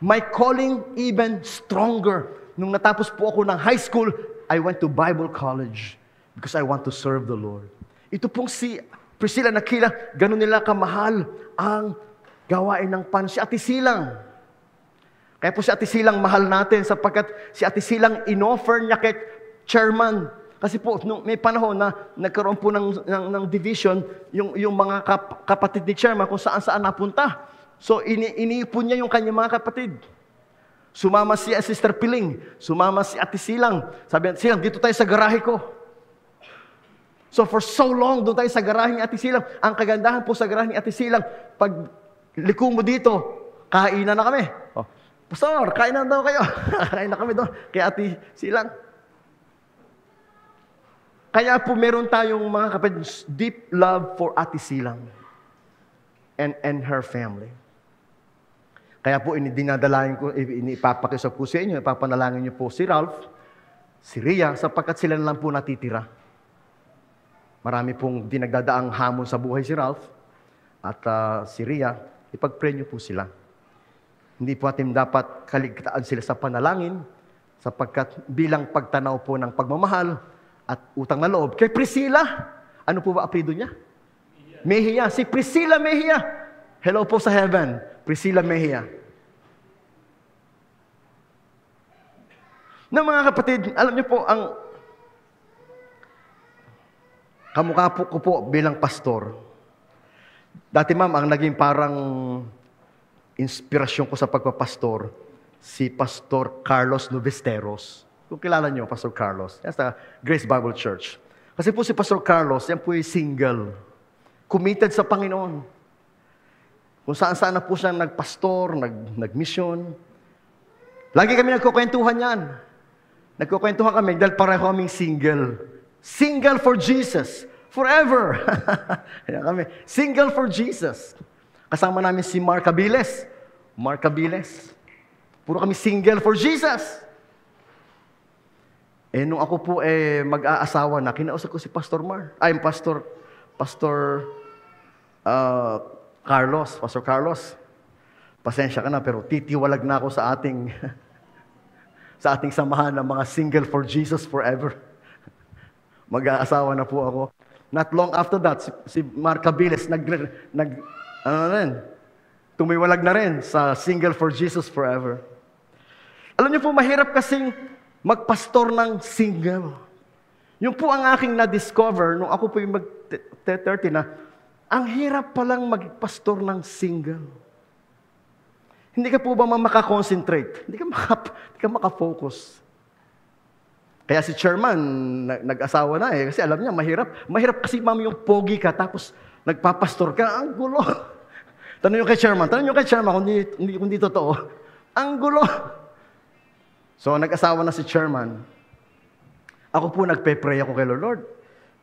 my calling even stronger. Nung natapos po ako ng high school, I went to Bible college because I want to serve the Lord. Ito pong si Priscilla Nakila, ganun nila kamahal ang gawain ng pan. Si Ate Silang. Kaya po si Ate Silang mahal natin sapagkat si Ate Silang inoffer niya kay chairman. Kasi po, nung may panahon na nagkaroon po ng division, yung mga kapatid ni chairman kung saan-saan napunta. So, iniipon niya yung kanyang mga kapatid. Sumama si Sister Piling, sumama si Ate Silang. Sabi niya, Silang, dito tayo sa garahe ko. So for so long, doon tayo sa garahe ni Ate Silang. Ang kagandahan po sa garahe ni Ate Silang, pag liko mo dito, kainan na kami. Oh, Pastor, kain na daw kayo. Kain na kami doon kay Ate Silang. Kaya po meron tayong mga kapatid, deep love for Ate Silang and her family. Kaya po dinadalayan ko, ipapakisap po sa inyo, ipapanalangin niyo po si Ralph, si Rhea, sapagkat sila na lang po natitira. Marami pong dinagdadaang hamon sa buhay si Ralph at si Rhea, ipag-pray niyo po sila. Hindi po atin dapat kaligtaan sila sa panalangin, sapagkat bilang pagtanaw po ng pagmamahal at utang na loob. Kay Priscilla, ano po ba apelido niya? Mejia. Si Priscilla Mejia. Hello po sa heaven. Priscilla Mejia. Na mga kapatid, alam niyo po, ang kamukha po ko po bilang pastor. Dati ma'am, ang naging parang inspirasyon ko sa pagpapastor, si Pastor Carlos Nubesteros. Kung kilala niyo, Pastor Carlos. Yan sa Grace Bible Church. Kasi po si Pastor Carlos, yan po yung single. Committed sa Panginoon. Kung saan-saan na po siya nagpastor, nag-mission. Lagi kami nagkukwentuhan yan. Nagkukwentuhan kami dahil pareho kaming single. Single for Jesus. Forever. Kami, single for Jesus. Kasama namin si Mark Abiles. Mark Abiles. Puro kami single for Jesus. Eh, nung ako po mag-aasawa na, kinausap ko si Pastor Carlos, Pastor Carlos, pasensya ka na, pero titiwalag na ako sa ating samahan ng mga single for Jesus forever. Mag-aasawa na po ako. Not long after that, si Mark Abiles tumiwalag na rin sa single for Jesus forever. Alam niyo po, mahirap kasing magpastor ng single. Yung po ang aking na-discover nung ako po yung mag-30 na, ang hirap palang magpastor ng single. Hindi ka po ba makakonsentrate? Hindi ka makafocus. Kaya si chairman, nag-asawa na kasi alam niya, mahirap. Mahirap kasi ma'am yung pogi ka, tapos Nagpapastor ka, ang gulo. Tanong nyo kay chairman kung di totoo. Ang gulo. So, nag-asawa na si chairman. Ako po nagpe-pray ako kay Lord,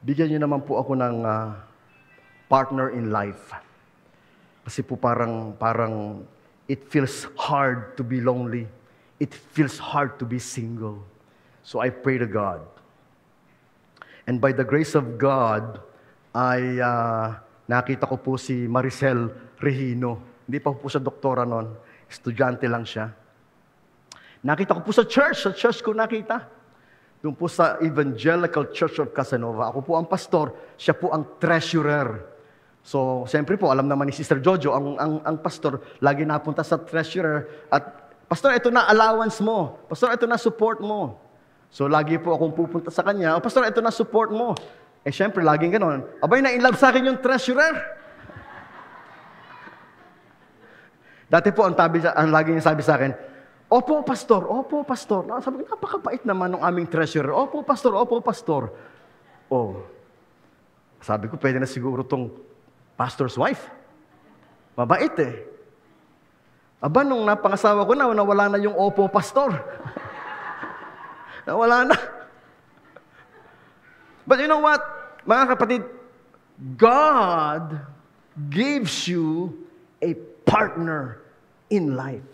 bigyan niyo naman po ako ng partner in life. Kasi po parang it feels hard to be lonely. It feels hard to be single. So I pray to God. And by the grace of God, ay nakita ko po si Maricel Regino. Hindi pa po siya doktora noon. Estudyante lang siya. Nakita ko po sa church ko nakita. Doon po sa Evangelical Church of Casanova. Ako po ang pastor, siya po ang treasurer. So, siyempre po, alam naman ni Sister Jojo, ang pastor, lagi napunta sa treasurer. At, pastor, ito na allowance mo. Pastor, ito na support mo. So, lagi po akong pupunta sa kanya, pastor, ito na support mo. Eh, siyempre, laging ganon. Abay, na-inlove sa akin yung treasurer. Dati po, ang lagi niya sabi sa akin, Opo, pastor. Opo, pastor. Sabi ko, napakabait naman ng aming treasurer. Opo, pastor. Opo, pastor. Oh, sabi ko, pwede na siguro tong pastor's wife. Mabait eh. Aba, nung napangasawa ko na, nawala na yung opo, pastor. Nawala na. But you know what, mga kapatid, God gives you a partner in life.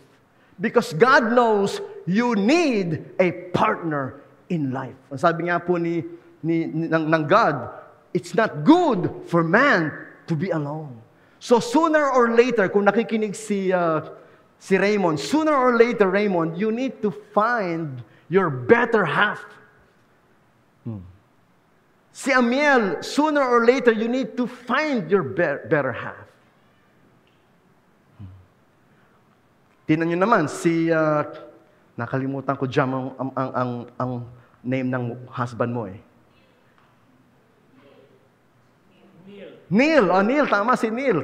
Because God knows you need a partner in life. Ang sabi nga po ng God, it's not good for man to be alone. So sooner or later, kung nakikinig si Raymond, sooner or later, Raymond, you need to find your better half. Si Amiel, sooner or later, you need to find your better half. Tingnan nyo naman, nakalimutan ko dyan ang name ng husband mo eh. Neil. Neil, tama si Neil.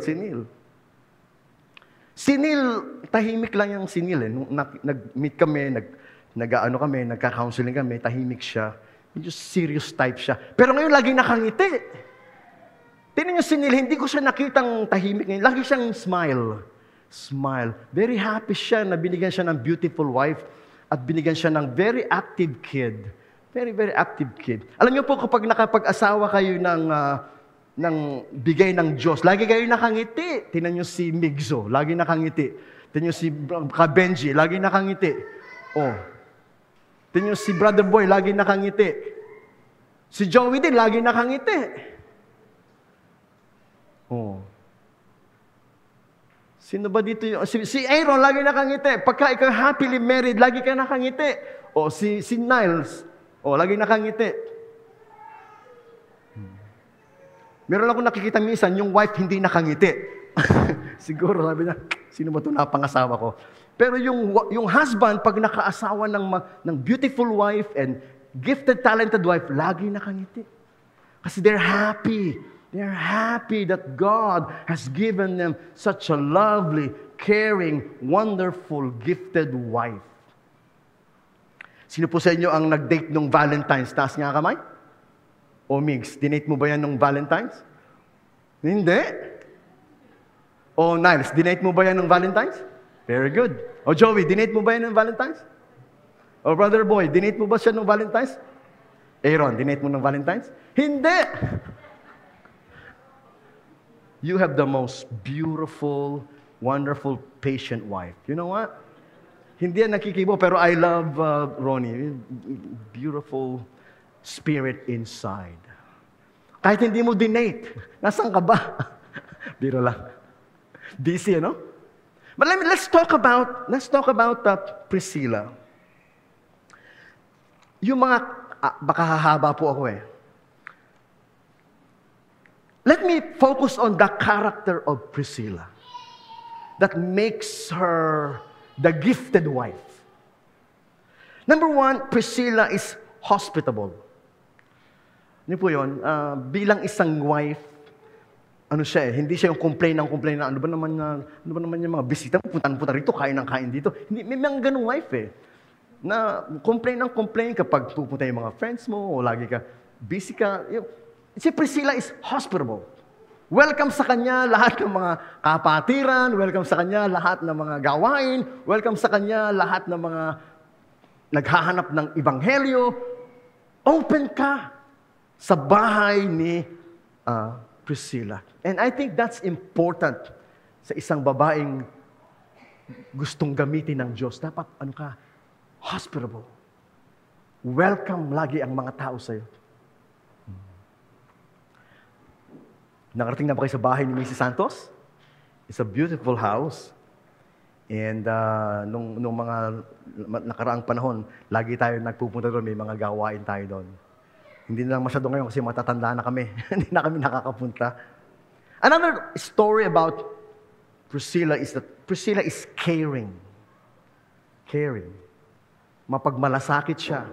Si Neil, tahimik lang yung si Neil eh. Nung nag-meet kami, nagka-counseling kami, tahimik siya. Medyo serious type siya. Pero ngayon, laging nakangiti. Tingnan nyo si Neil, hindi ko siya nakitang tahimik ngayon. Lagi siyang smile. Very happy siya na binigyan siya ng beautiful wife at binigyan siya ng very active kid. Very, very active kid. Alam niyo po, kapag nakapag-asawa kayo ng bigay ng Diyos, lagi kayo nakangiti. Tingnan niyo si Migzo, lagi nakangiti. Tingnan niyo si Benji, lagi nakangiti. Oh. Tingnan niyo si Brother Boy, lagi nakangiti. Si Joey din, lagi nakangiti. Oh. Sino ba dito yung... Si Aaron, lagi nakangiti. Pagka ikaw happily married, lagi ka nakangiti. O si Niles, lagi nakangiti. Meron ako nakikita minsan, yung wife hindi nakangiti. Siguro, sabi niya, sino ba ito napangasawa ko? Pero yung husband, pag nakaasawa ng beautiful wife and gifted, talented wife, lagi nakangiti. Kasi they're happy. They're happy that God has given them such a lovely, caring, wonderful, gifted wife. Sino po sa inyo ang nag-date nung Valentine's? Taas nga kamay? O Migs, dinate mo ba yan nung Valentine's? Hindi. O Niles, dinate mo ba yan nung Valentine's? Very good. O Joey, dinate mo ba yan nung Valentine's? O Brother Boy, dinate mo ba siya nung Valentine's? Aaron, dinate mo nung Valentine's? Hindi. You have the most beautiful, wonderful, patient wife. You know what? Hindi yan nakikibo, pero I love Ronnie. Beautiful spirit inside. Kahit hindi mo dinate, nasaan ka ba? Biro lang. Busy, no? But let's talk about Priscilla. Yung mga, baka hahaba po ako eh. Let me focus on the character of Priscilla that makes her the gifted wife. Number one, Priscilla is hospitable. Ano po yun? Bilang isang wife, hindi siya yung complain, ano ba naman yung mga bisita, punta rito, kain dito. Hindi, may mga ganung wife eh. Na complain kapag pupunta yung mga friends mo, o lagi ka, busy ka. Si Priscilla is hospitable. Welcome sa Kanya lahat ng mga kapatiran, welcome sa Kanya lahat ng mga gawain, welcome sa Kanya lahat ng mga naghahanap ng ebanghelyo. Open ka sa bahay ni Priscilla. And I think that's important sa isang babaeng gustong gamitin ng Diyos. Dapat, hospitable. Welcome lagi ang mga tao sa'yo. Nakarating na ba kayo sa bahay ni Mrs. Santos? It's a beautiful house. And nung mga nakaraang panahon, lagi tayo nagpupunta doon, may mga gawain tayo doon. Hindi na lang masyado ngayon kasi matatanda na kami. Hindi na kami nakakapunta. Another story about Priscilla is that Priscilla is caring. Caring. Mapagmalasakit siya.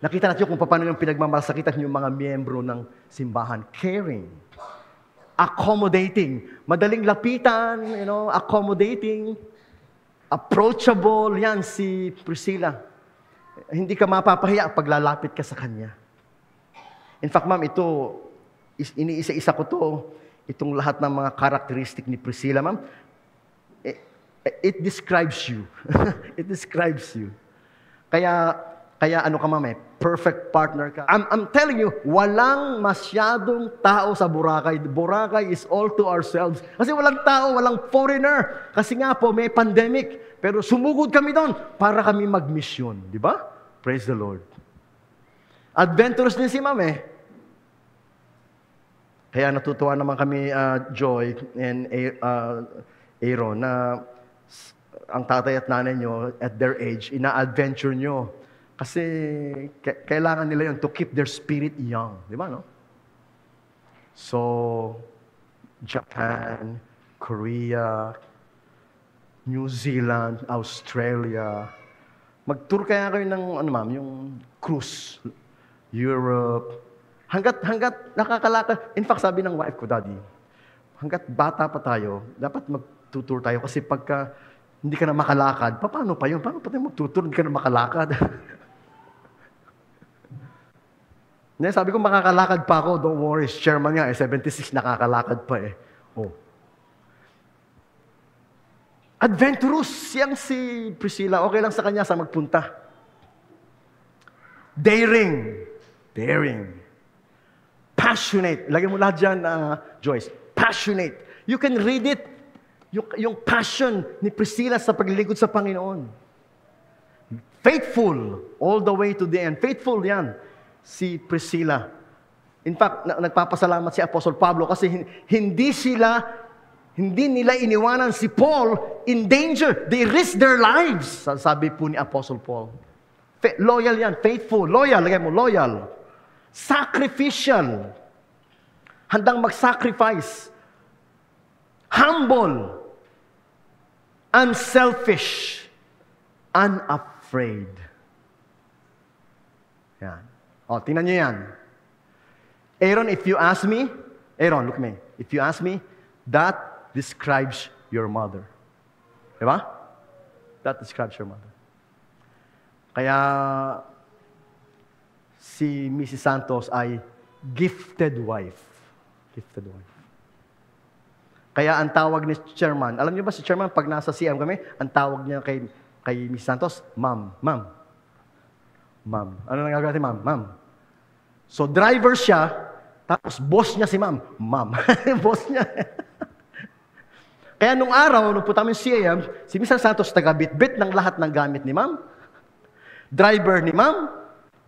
Nakita natin kung paano yung pinagmamalasakitan yung mga miyembro ng simbahan. Caring. Accommodating. Madaling lapitan, accommodating. Approachable. Yan si Priscilla. Hindi ka mapapahiya pag lalapit ka sa kanya. In fact, ma'am, ito, iniisa-isa ko to, itong lahat ng mga karakteristik ni Priscilla, ma'am, it describes you. It describes you. Kaya ka, ma'am, perfect partner ka. I'm telling you, walang masyadong tao sa Boracay. Boracay is all to ourselves. Kasi walang tao, walang foreigner. Kasi nga po, may pandemic. Pero sumugod kami doon para kami mag-mission. Di ba? Praise the Lord. Adventurous din si ma'am Kaya natutuwa naman kami, Joy and Aaron, na ang tatay at nanay nyo, at their age, ina-adventure nyo. Kasi kailangan nila yun to keep their spirit young. Di ba, no? So, Japan, Korea, New Zealand, Australia. Mag-tour kaya kayo ng, ma'am, yung cruise. Europe. Hanggat nakakalakad. In fact, sabi ng wife ko, Daddy, hanggat bata pa tayo, dapat mag-tour tayo. Kasi pagka hindi ka na makalakad, paano pa yun? Paano pa tayo mag-tour? Hindi ka na makalakad. Sabi ko, makakalakad pa ako. Don't worry, chairman nga, 76, nakakalakad pa . Oh. Adventurous siyang si Priscilla. Okay lang sa kanya sa magpunta. Daring. Passionate. Lagyan mo lahat dyan, Joyce. Passionate. You can read it. Yung passion ni Priscilla sa paglilingkod sa Panginoon. Faithful. All the way to the end. Faithful yan. Si Priscilla. In fact, nagpapasalamat si Apostle Pablo kasi hindi nila iniwanan si Paul in danger. They risked their lives. Sabi po ni Apostle Paul. Loyal yan. Faithful. Loyal. Lagay mo, loyal. Sacrificial. Handang mag-sacrifice. Humble. Unselfish. Unafraid. Yan. Tingnan nyo yan. Aaron, if you ask me, Aaron, look at me. If you ask me, that describes your mother. Diba? That describes your mother. Kaya, si Mrs. Santos ay gifted wife. Gifted wife. Kaya ang tawag ni Chairman, alam niyo ba si Chairman, pag nasa CM kami, ang tawag niya kay Mrs. Santos, Ma'am. Ma'am. Ma'am. Ano nang gagawin si Ma'am? Ma'am. So, driver siya, tapos boss niya si Ma'am. Ma'am. Boss niya. Kaya nung araw, nung punta kami sa CM, si Mrs. Santos taga-bit-bit ng lahat ng gamit ni Ma'am. Driver ni Ma'am.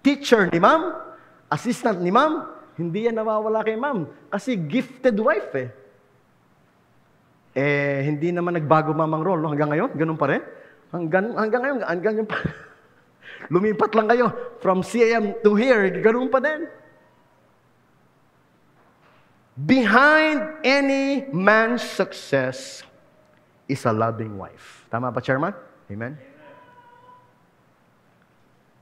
Teacher ni Ma'am. Assistant ni Ma'am. Hindi yan nawawala kay Ma'am. Kasi gifted wife hindi naman nagbago mamang role, no? Hanggang ngayon, ganun pa rin. Hanggang ngayon, hanggang yung lumipat lang kayo from CAM to here, ganun pa din. Behind any man's success is a loving wife. Tama ba, Chairman? Amen?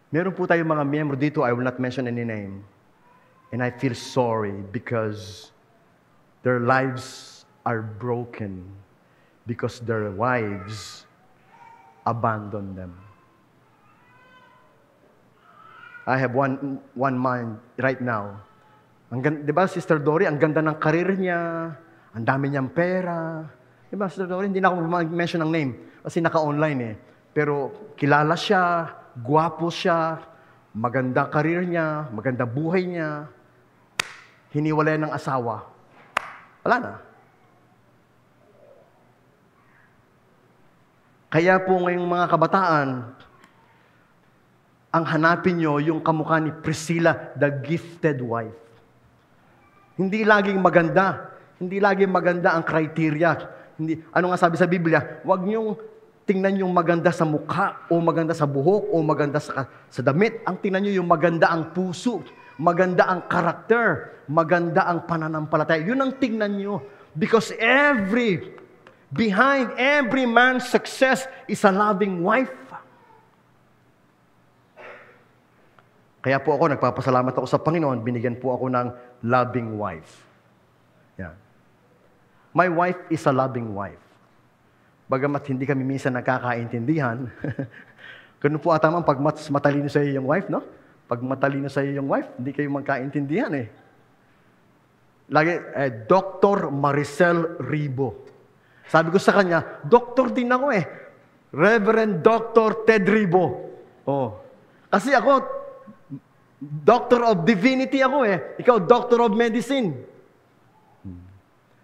Meron po tayong mga miyembro dito, I will not mention any name. And I feel sorry because their lives are broken because their wives abandoned them. I have one mind right now. Di ba, Sister Dory, ang ganda ng karir niya, ang dami niyang pera. Di ba, Sister Dory, hindi na ako mag-mention ng name kasi naka-online eh. Pero kilala siya, gwapo siya, maganda karir niya, maganda buhay niya, hiniwalay ng asawa. Wala na. Kaya po ngayong mga kabataan, ang hanapin nyo yung kamukha ni Priscilla, the gifted wife. Hindi laging maganda. Hindi laging maganda ang criteria. Ano nga sabi sa Biblia? Huwag niyong tingnan yung maganda sa mukha, o maganda sa buhok, o maganda sa damit. Ang tingnan niyo yung maganda ang puso, maganda ang karakter, maganda ang pananampalataya. Yun ang tingnan niyo. Because behind every man's success is a loving wife. Kaya po ako, nagpapasalamat ako sa Panginoon, binigyan po ako ng loving wife. Yan. My wife is a loving wife. Bagamat hindi kami minsan nagkakaintindihan, ganun po ata man pag matalino sa iyo yung wife, no? Pag matalino sa iyo yung wife, hindi kayo magkaintindihan eh. Lagi, Dr. Maricel Ribo. Sabi ko sa kanya, doktor din ako eh. Reverend Dr. Ted Ribo. Oh. Kasi ako, Doctor of Divinity ako eh. Ikaw, Doctor of Medicine.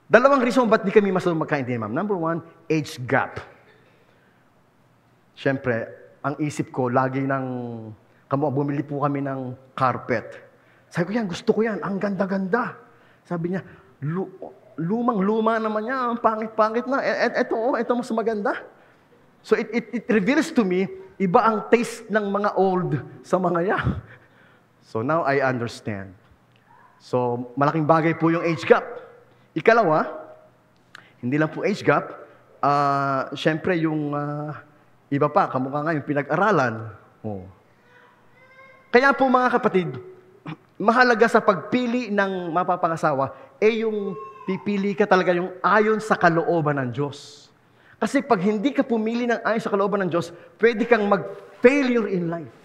Dalawang reason ba't di kami magkaintindihan, ma'am. Number one, age gap. Siyempre, ang isip ko, lagi bumili po kami ng carpet. Sabi ko yan, gusto ko yan, ang ganda-ganda. Sabi niya, lumang-luma naman niya, ang pangit-pangit na. Ito mas maganda. So it reveals to me, iba ang taste ng mga old sa mga yan. So now I understand. So malaking bagay po yung age gap. Ikalawa, hindi lang po age gap, syempre yung iba pa, kamukha nga yung pinag-aralan. Oh. Kaya po mga kapatid, mahalaga sa pagpili ng mapapangasawa, yung pipili ka talaga yung ayon sa kalooban ng Diyos. Kasi pag hindi ka pumili ng ayon sa kalooban ng Diyos, pwede kang mag-failure in life.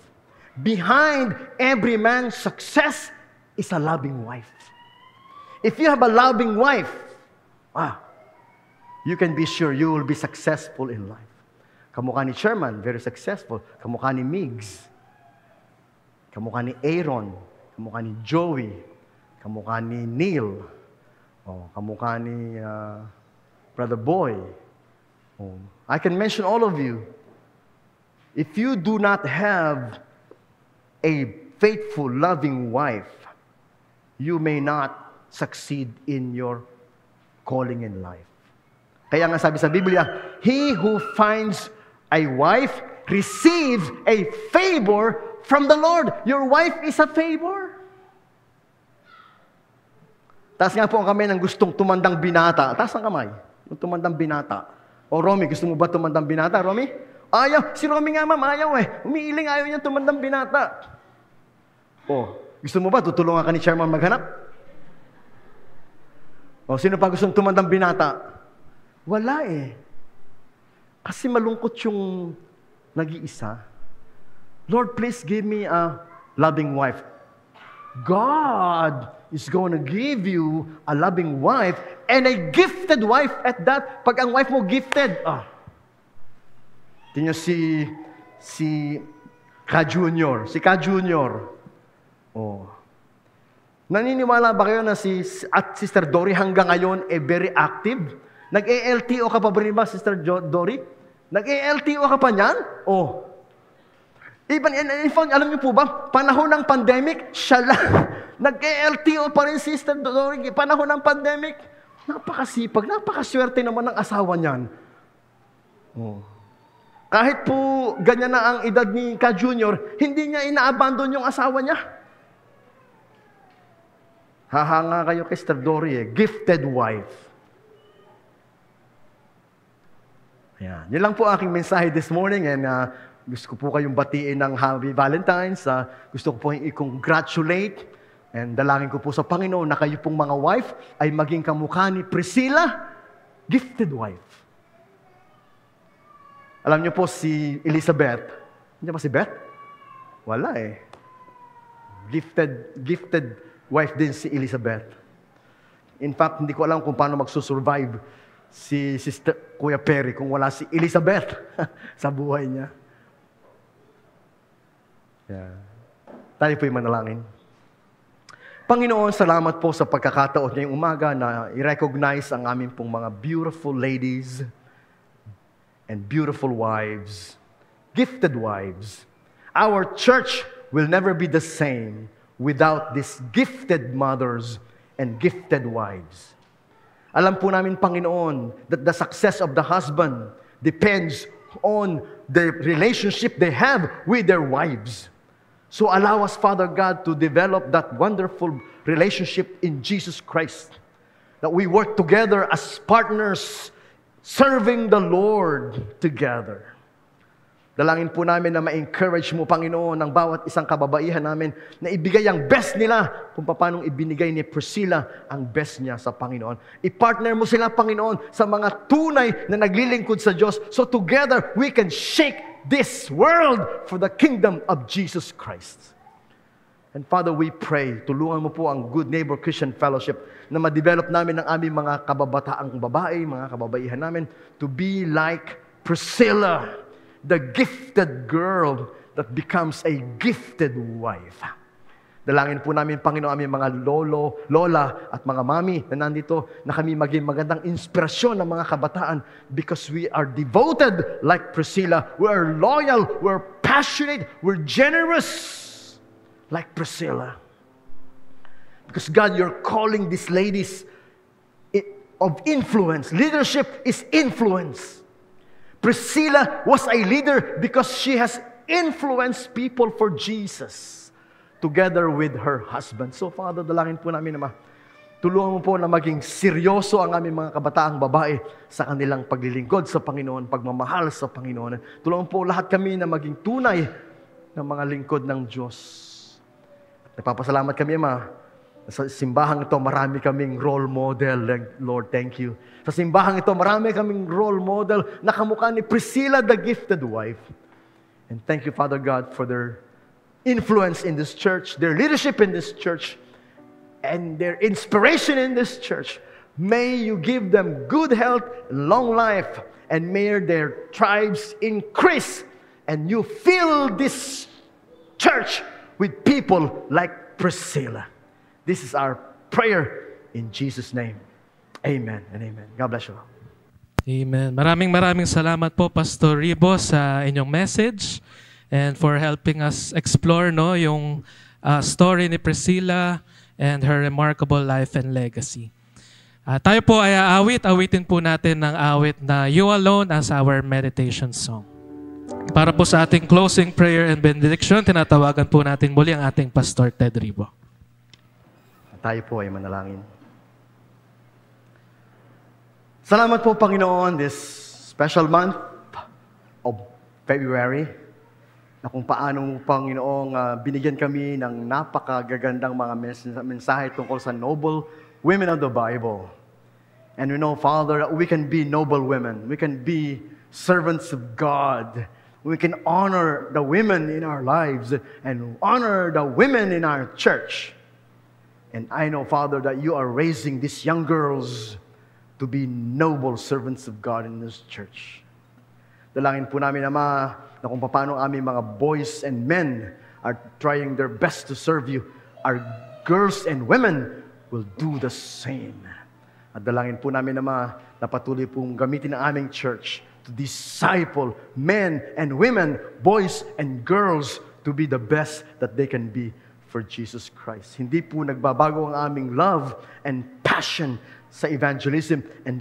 Behind every man's success is a loving wife. If you have a loving wife, you can be sure you will be successful in life. Kamukha ni Sherman, very successful. Kamukha ni Migs. Kamukha ni Aaron. Kamukha ni Joey. Kamukha ni Neil. Kamukha ni Brother Boy. I can mention all of you. If you do not have a faithful, loving wife, you may not succeed in your calling in life. Kaya nga sabi sa Biblia, he who finds a wife receives a favor from the Lord. Your wife is a favor. Taas nga po kami ng gustong tumandang binata. Taas ang kamay. Yung tumandang binata. O Romy, gusto mo ba tumandang binata, Romy? Ayaw. Si Romy nga, ma'am, ayaw eh. Umiiling, ayaw niya tumandang binata. Gusto mo ba tutulungan ka ni Chairman maghanap? Sino pa gustong tumandang binata? Wala eh. Kasi malungkot yung nag-iisa. Lord, please give me a loving wife. God is going to give you a loving wife and a gifted wife at that. Pag ang wife mo gifted, tingnan si Ka Junior. Si Ka Junior. Naniniwala ba kayo na at Sister Dory hanggang ngayon very active? Nag-ALTO ka pa ba rin ba, Sister Dory? Nag-ALTO ka pa niyan? Even in fact, alam niyo po ba, panahon ng pandemic, siya lang. Nag-ALTO pa rin, Sister Dory, panahon ng pandemic. Napakasipag, napakaswerte naman ng asawa niyan. Kahit po ganyan na ang edad ni Ka Junior, hindi niya ina-abandon yung asawa niya. Hahanga kayo kay Sister Dory gifted wife. Ayan. Yun lang po aking mensahe this morning and gusto ko po kayong batiin ng Happy Valentine's. Gusto ko po i-congratulate and dalangin ko po sa Panginoon na kayo pong mga wife ay maging kamukha ni Priscilla, gifted wife. Alam niyo po si Elizabeth. Hindi ba si Beth? Wala eh. Gifted wife din si Elizabeth. In fact, hindi ko alam kung paano magsusurvive si Sister Kuya Perry kung wala si Elizabeth sa buhay niya. Yeah. Tayo po'y manalangin. Panginoon, salamat po sa pagkakataon ngayong umaga na i-recognize ang aming pong mga beautiful ladies and beautiful wives, gifted wives. Our church will never be the same without these gifted mothers and gifted wives. Alam po namin, Panginoon, that the success of the husband depends on the relationship they have with their wives. So allow us, Father God, to develop that wonderful relationship in Jesus Christ. That we work together as partners, serving the Lord together. Dalangin po namin na ma-encourage mo, Panginoon, ang bawat isang kababaihan namin na ibigay ang best nila kung paano ibinigay ni Priscilla ang best niya sa Panginoon. I-partner mo sila, Panginoon, sa mga tunay na naglilingkod sa Diyos. So together, we can shake this world for the kingdom of Jesus Christ. And Father, we pray, tulungan mo po ang Good Neighbor Christian Fellowship na ma-develop namin ang aming mga kababataang babae, mga kababaihan namin, to be like Priscilla, the gifted girl that becomes a gifted wife. Dalangin po namin, Panginoon, aming mga lolo, lola, at mga mami na nandito, na kami maging magandang inspirasyon ng mga kabataan because we are devoted like Priscilla. We are loyal, we're passionate, we're generous like Priscilla. Because God, you're calling these ladies of influence. Leadership is influence. Priscilla was a leader because she has influenced people for Jesus together with her husband. So, Father, dalangin po namin na tulungan mo po na maging seryoso ang aming mga kabataang babae sa kanilang paglilingkod sa Panginoon, pagmamahal sa Panginoon. Tulungan po lahat kami na maging tunay na mga lingkod ng Diyos. Nagpapasalamat kami, Ama. Sa simbahang ito, marami kaming role model. Lord, thank you. Sa simbahang ito, marami kaming role model na kamukha ni Priscilla, the gifted wife. And thank you, Father God, for their influence in this church, their leadership in this church, and their inspiration in this church. May you give them good health, long life, and may their tribes increase. And you fill this church with people like Priscilla. This is our prayer in Jesus' name. Amen and amen. God bless you. Amen. Maraming salamat po, Pastor Ribo, sa inyong message and for helping us explore yung story ni Priscilla and her remarkable life and legacy. Tayo po ay awitin po natin ng awit na You Alone as our meditation song. Para po sa ating closing prayer and benediction, tinatawagan po natin muli ang ating Pastor Ted Ribo. Tayo po ay manalangin. Salamat po, Panginoon, this special month of February, na kung paano, Panginoong, binigyan kami ng napakagagandang mga mensahe tungkol sa noble women of the Bible. And we know, Father, that we can be noble women. We can be servants of God. We can honor the women in our lives and honor the women in our church. And I know, Father, that you are raising these young girls to be noble servants of God in this church. Dalangin po namin, Ama, na kung paano aming mga boys and men are trying their best to serve you, our girls and women will do the same. At dalangin po namin, Ama, na patuloy pong gamitin ang aming church to disciple men and women, boys and girls, to be the best that they can be for Jesus Christ. Hindi po nagbabago ang aming love and passion sa evangelism and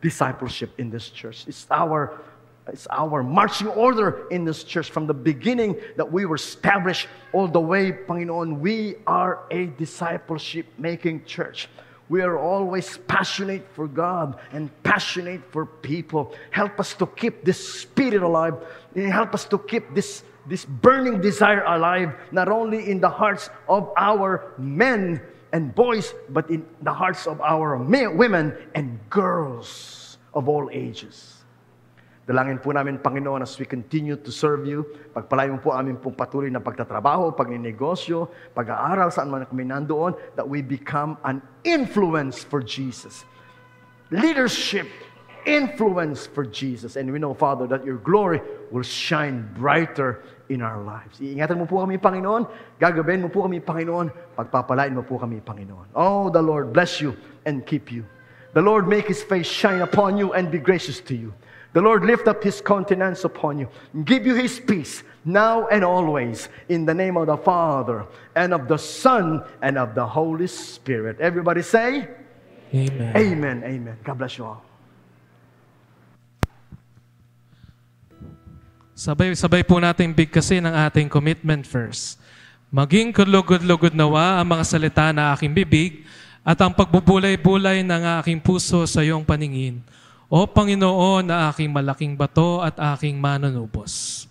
discipleship in this church. It's our marching order in this church from the beginning that we were established all the way, Panginoon. We are a discipleship-making church. We are always passionate for God and passionate for people. Help us to keep this spirit alive. Help us to keep this burning desire alive, not only in the hearts of our men and boys, but in the hearts of our women and girls of all ages. Dalangin po namin, Panginoon, as we continue to serve you. Pagpalain mo po amin pong patuloy na pagtatrabaho, pagninegosyo, pag-aaral, saan man kami nandoon, that we become an influence for Jesus. Leadership, influence for Jesus. And we know, Father, that your glory will shine brighter in our lives. Iingatan mo po kami, Panginoon. Gagabayin mo po kami, Panginoon. Pagpapalain mo po kami, Panginoon. Oh, the Lord bless you and keep you. The Lord make His face shine upon you and be gracious to you. The Lord lift up His countenance upon you, give you His peace, now and always, in the name of the Father, and of the Son, and of the Holy Spirit. Everybody say, Amen. Amen, amen. God bless you all. Sabay-sabay po natin bigkasin ang ating commitment first. Maging kulugod-lugod nawa ang mga salita na aking bibig at ang pagbubulay-bulay ng aking puso sa iyong paningin. O Panginoon, na aking malaking bato at aking manunubos.